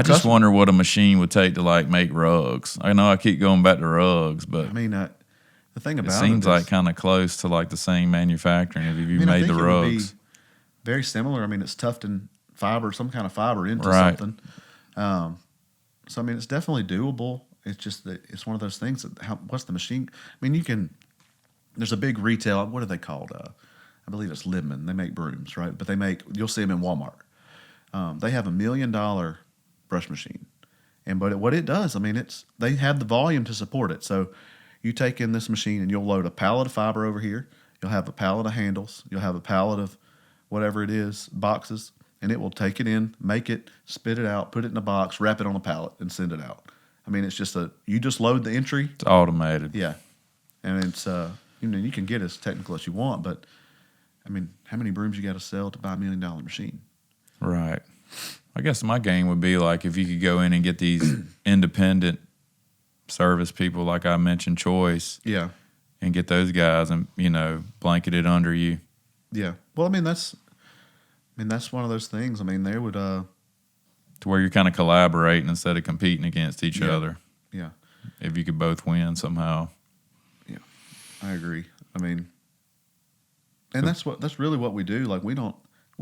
Speaker 2: just wonder what a machine would take to like make rugs. I know I keep going back to rugs, but
Speaker 1: the thing about
Speaker 2: it seems like kind of close to like the same manufacturing. Have you made the rugs?
Speaker 1: Very similar. It's tufted in fiber, some kind of fiber into
Speaker 2: right.
Speaker 1: something. So it's definitely doable. It's just that it's one of those things that what's the machine? There's a big retail. What are they called? I believe it's Libman. They make brooms, right? But you'll see them in Walmart. They have $1 million brush machine, but what it does, they have the volume to support it. So you take in this machine and you'll load a pallet of fiber over here. You'll have a pallet of handles. You'll have a pallet of whatever it is, boxes, and it will take it in, make it, spit it out, put it in a box, wrap it on a pallet, and send it out. It's just you just load the entry.
Speaker 2: It's automated.
Speaker 1: Yeah, and it's you can get as technical as you want, but how many brooms you got to sell to buy $1 million machine?
Speaker 2: Right. I guess my game would be like if you could go in and get these independent service people, like I mentioned, Choice.
Speaker 1: Yeah.
Speaker 2: And get those guys and, blanket it under you.
Speaker 1: Yeah. Well, that's one of those things. They would to
Speaker 2: where you're kind of collaborating instead of competing against each other.
Speaker 1: Yeah.
Speaker 2: If you could both win somehow.
Speaker 1: Yeah. I agree. And that's really what we do. Like we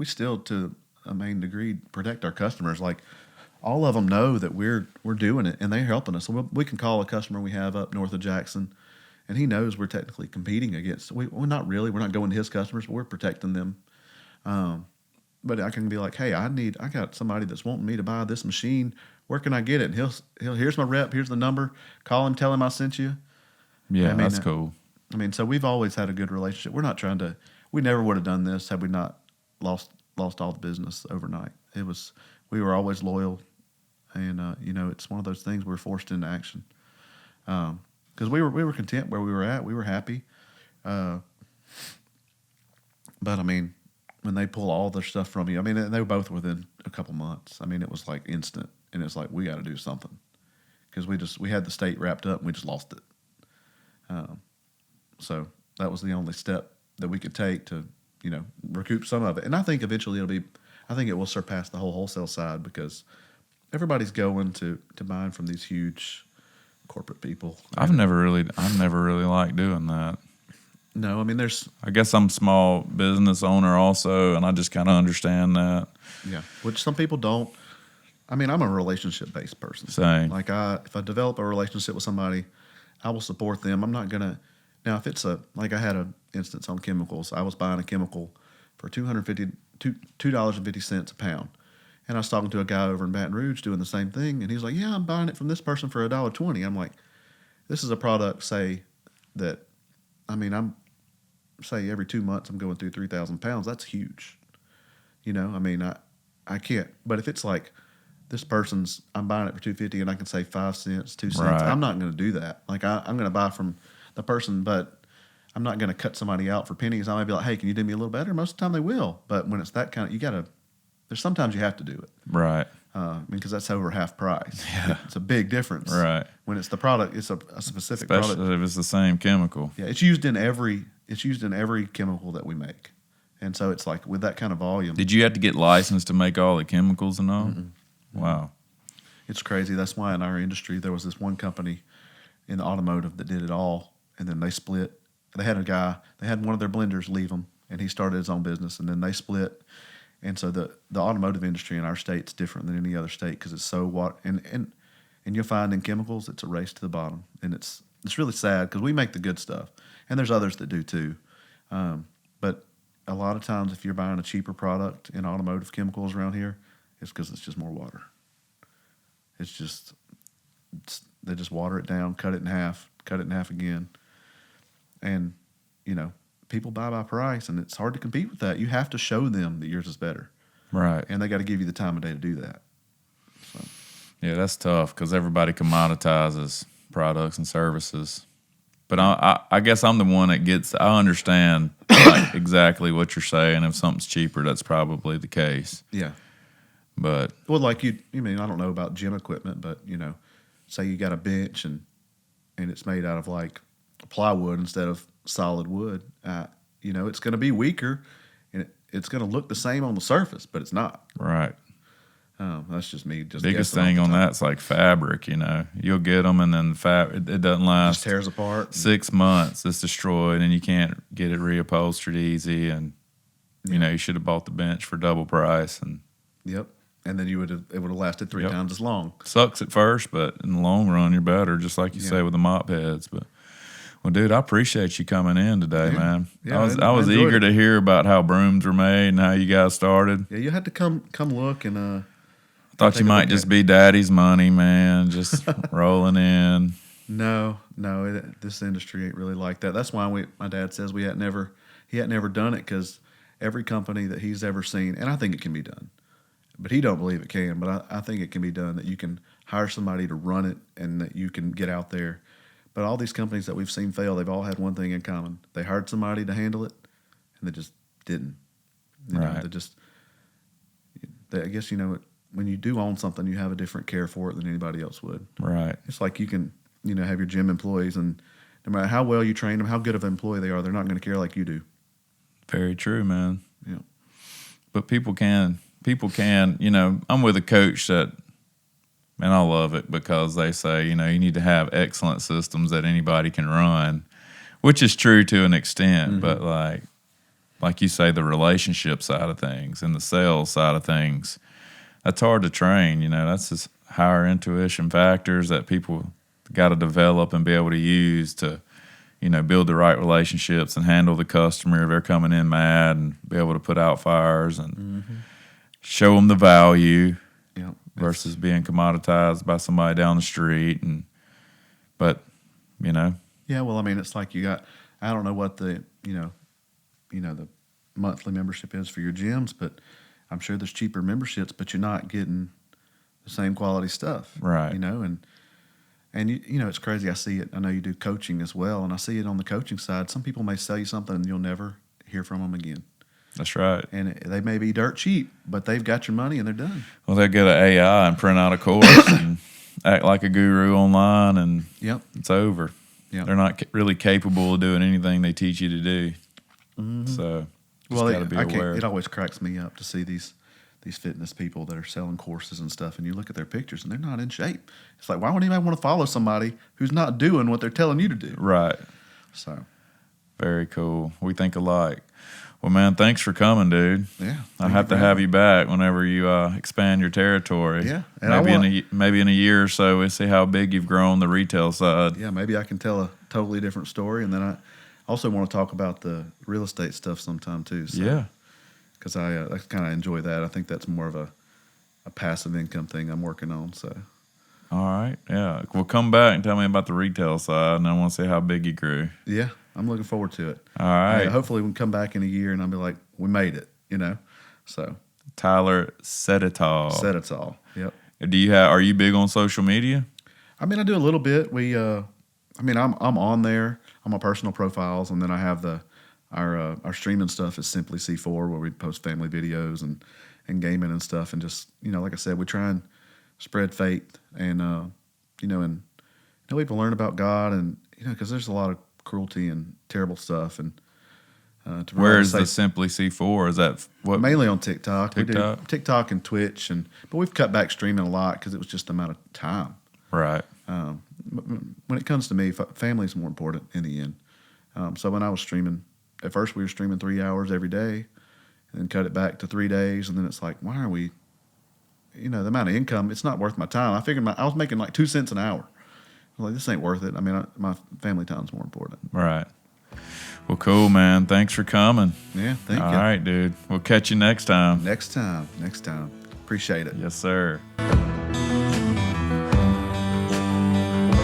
Speaker 1: still to a main degree protect our customers. Like all of them know that we're doing it and they're helping us. So we can call a customer we have up north of Jackson, and he knows we're technically competing against. We're not really. We're not going to his customers, but we're protecting them. But I can be like, hey, I got somebody that's wanting me to buy this machine. Where can I get it? And he'll here's my rep. Here's the number. Call him. Tell him I sent you.
Speaker 2: Yeah, that's cool.
Speaker 1: So we've always had a good relationship. We're not trying to. We never would have done this had we not lost all the business overnight. We were always loyal, and it's one of those things we're forced into action. Because we were content where we were at, we were happy. But when they pull all their stuff from you, they were both within a couple months. It was like instant, and it's like we got to do something because we had the state wrapped up and we just lost it. So that was the only step that we could take to recoup some of it. And I think eventually it will surpass the whole wholesale side because everybody's going to buying from these huge corporate people.
Speaker 2: I've never really liked doing that.
Speaker 1: No,
Speaker 2: I guess I'm a small business owner also, and I just kind of understand that.
Speaker 1: Yeah, which some people don't. I'm a relationship-based person.
Speaker 2: Same.
Speaker 1: Like if I develop a relationship with somebody, I will support them. I'm not gonna. Now, if it's like I had an instance on chemicals, I was buying a chemical for $2.50 a pound, and I was talking to a guy over in Baton Rouge doing the same thing, and he's like, "Yeah, I'm buying it from this person for $1.20." I'm like, "This is a product, say that, I'm say every 2 months I'm going through 3,000 pounds. That's huge, I can't. But if it's like this person's, I'm buying it for $2.50 and I can save 5 cents, 2 cents.
Speaker 2: Right.
Speaker 1: I'm not going to do that. Like I'm going to buy from the person, but I'm not going to cut somebody out for pennies. I might be like, hey, can you do me a little better? Most of the time they will. But when it's that kind of, there's sometimes you have to do it.
Speaker 2: Right.
Speaker 1: Because that's over half price.
Speaker 2: Yeah.
Speaker 1: It's a big difference.
Speaker 2: Right.
Speaker 1: When it's the product, it's a specific
Speaker 2: Especially
Speaker 1: product.
Speaker 2: if it's the same chemical.
Speaker 1: Yeah, it's used in every chemical that we make. And so it's like with that kind of volume,
Speaker 2: Did you have to get licensed to make all the chemicals and all? Wow.
Speaker 1: it's crazy. That's why in our industry there was this one company in the automotive that did it all, and then they split. They had a guy. They had one of their blenders leave them, and he started his own business, and then they split. And so the automotive industry in our state's different than any other state because it's so and you'll find in chemicals it's a race to the bottom, and it's really sad because we make the good stuff, and there's others that do too. But a lot of times if you're buying a cheaper product in automotive chemicals around here, it's because it's just more water. They just water it down, cut it in half again, and people buy by price, and it's hard to compete with that. You have to show them that yours is better,
Speaker 2: Right.
Speaker 1: and they got to give you the time of day to do that. So.
Speaker 2: Yeah, that's tough because everybody commoditizes products and services. But I guess I'm the one that I understand like exactly what you're saying. If something's cheaper, that's probably the case.
Speaker 1: Yeah.
Speaker 2: But
Speaker 1: Well, like you mean, I don't know about gym equipment, but say you got a bench and it's made out of like plywood instead of solid wood. It's going to be weaker, and it's going to look the same on the surface, but it's not.
Speaker 2: right.
Speaker 1: That's just me. Just
Speaker 2: Biggest
Speaker 1: guessing
Speaker 2: thing
Speaker 1: off
Speaker 2: on
Speaker 1: the top.
Speaker 2: that's like fabric. You'll get them, and then it doesn't
Speaker 1: Just
Speaker 2: last
Speaker 1: tears apart.
Speaker 2: 6 months. It's destroyed, and you can't get it reupholstered easy. And you should have bought the bench for double price. And
Speaker 1: Yep. And then it would have lasted three
Speaker 2: Yep.
Speaker 1: times as long.
Speaker 2: sucks at first, but in the long run, you're better. Just like you say with the mop heads. But well, dude, I appreciate you coming in today, man.
Speaker 1: Yeah,
Speaker 2: I was
Speaker 1: enjoyed
Speaker 2: eager
Speaker 1: it.
Speaker 2: to hear about how brooms were made and how you guys started.
Speaker 1: Yeah, you had to come look and.
Speaker 2: Thought
Speaker 1: take
Speaker 2: you
Speaker 1: a
Speaker 2: might
Speaker 1: look
Speaker 2: just
Speaker 1: at
Speaker 2: be daddy's money, man, just rolling in.
Speaker 1: No, this industry ain't really like that. That's why my dad says he hadn't ever done it because every company that he's ever seen, and I think it can be done, but he don't believe it can. But I think it can be done, that you can hire somebody to run it and that you can get out there. But all these companies that we've seen fail, they've all had one thing in common: they hired somebody to handle it, and they just didn't.
Speaker 2: Right.
Speaker 1: I guess when you do own something, you have a different care for it than anybody else would.
Speaker 2: Right.
Speaker 1: It's like you can, have your gym employees, and no matter how well you train them, how good of an employee they are, they're not going to care like you do.
Speaker 2: Very true, man.
Speaker 1: Yeah.
Speaker 2: But people can, I'm with a coach that, and I love it because they say, you need to have excellent systems that anybody can run, which is true to an extent. But like you say, the relationship side of things and the sales side of things, that's hard to train. That's just higher intuition factors that people got to develop and be able to use to, build the right relationships and handle the customer if they're coming in mad, and be able to put out fires and show them the value versus being commoditized by somebody down the street. But
Speaker 1: Yeah, well, I mean, it's like I don't know what the the monthly membership is for your gyms, but I'm sure there's cheaper memberships, but you're not getting the same quality stuff,
Speaker 2: Right.
Speaker 1: And it's crazy. I see it. I know you do coaching as well, and I see it on the coaching side. Some people may sell you something and you'll never hear from them again.
Speaker 2: That's right.
Speaker 1: And they may be dirt cheap, but they've got your money and they're done.
Speaker 2: Well, they get an AI and print out a course and act like a guru online, and
Speaker 1: Yep.
Speaker 2: it's over.
Speaker 1: Yep.
Speaker 2: They're not really capable of doing anything they teach you to do. So just got to be aware.
Speaker 1: It always cracks me up to see these fitness people that are selling courses and stuff, and you look at their pictures and they're not in shape. It's like, why would anybody want to follow somebody who's not doing what they're telling you to do?
Speaker 2: Right.
Speaker 1: So,
Speaker 2: Very cool. We think alike. Well, man, thanks for coming, dude.
Speaker 1: yeah.
Speaker 2: I'll have to have you back whenever you expand your territory.
Speaker 1: Yeah, and
Speaker 2: maybe in a year or so, we'll see how big you've grown the retail side.
Speaker 1: Yeah, maybe I can tell a totally different story, and then I also want to talk about the real estate stuff sometime too. So,
Speaker 2: Yeah.
Speaker 1: because I kind of enjoy that. I think that's more of a passive income thing I'm working on. So,
Speaker 2: All right. Yeah. Well, come back and tell me about the retail side, and I want to see how big you grew.
Speaker 1: yeah, I'm looking forward to it.
Speaker 2: All right.
Speaker 1: Hopefully, we can come back in a year and I'll be like, we made it. So
Speaker 2: Tyler Cedotal.
Speaker 1: Cedotal. Yep.
Speaker 2: Are you big on social media?
Speaker 1: I mean, I do a little bit. I'm on there on my personal profiles, and then I have our streaming stuff is Simply C4, where we post family videos and gaming and stuff, and just like I said, we try and spread faith and and people learn about God, and because there's a lot of cruelty and terrible stuff, and To
Speaker 2: Where is
Speaker 1: say,
Speaker 2: the Simply C4? Is that what?
Speaker 1: mainly on TikTok.
Speaker 2: TikTok?
Speaker 1: We do TikTok and Twitch, but we've cut back streaming a lot because it was just the amount of time.
Speaker 2: Right.
Speaker 1: When it comes to me, family is more important in the end. So when I was streaming, at first we were streaming 3 hours every day, and then cut it back to 3 days, and then it's like, why are we? The amount of income, it's not worth my time. I figured I was making like 2 cents an hour. I was like, this ain't worth it. I mean, my family time's more important.
Speaker 2: Right. Well, cool, man. Thanks for coming.
Speaker 1: Yeah, thank you.
Speaker 2: All right, dude. We'll catch you next time.
Speaker 1: Next time. Appreciate it.
Speaker 2: Yes, sir.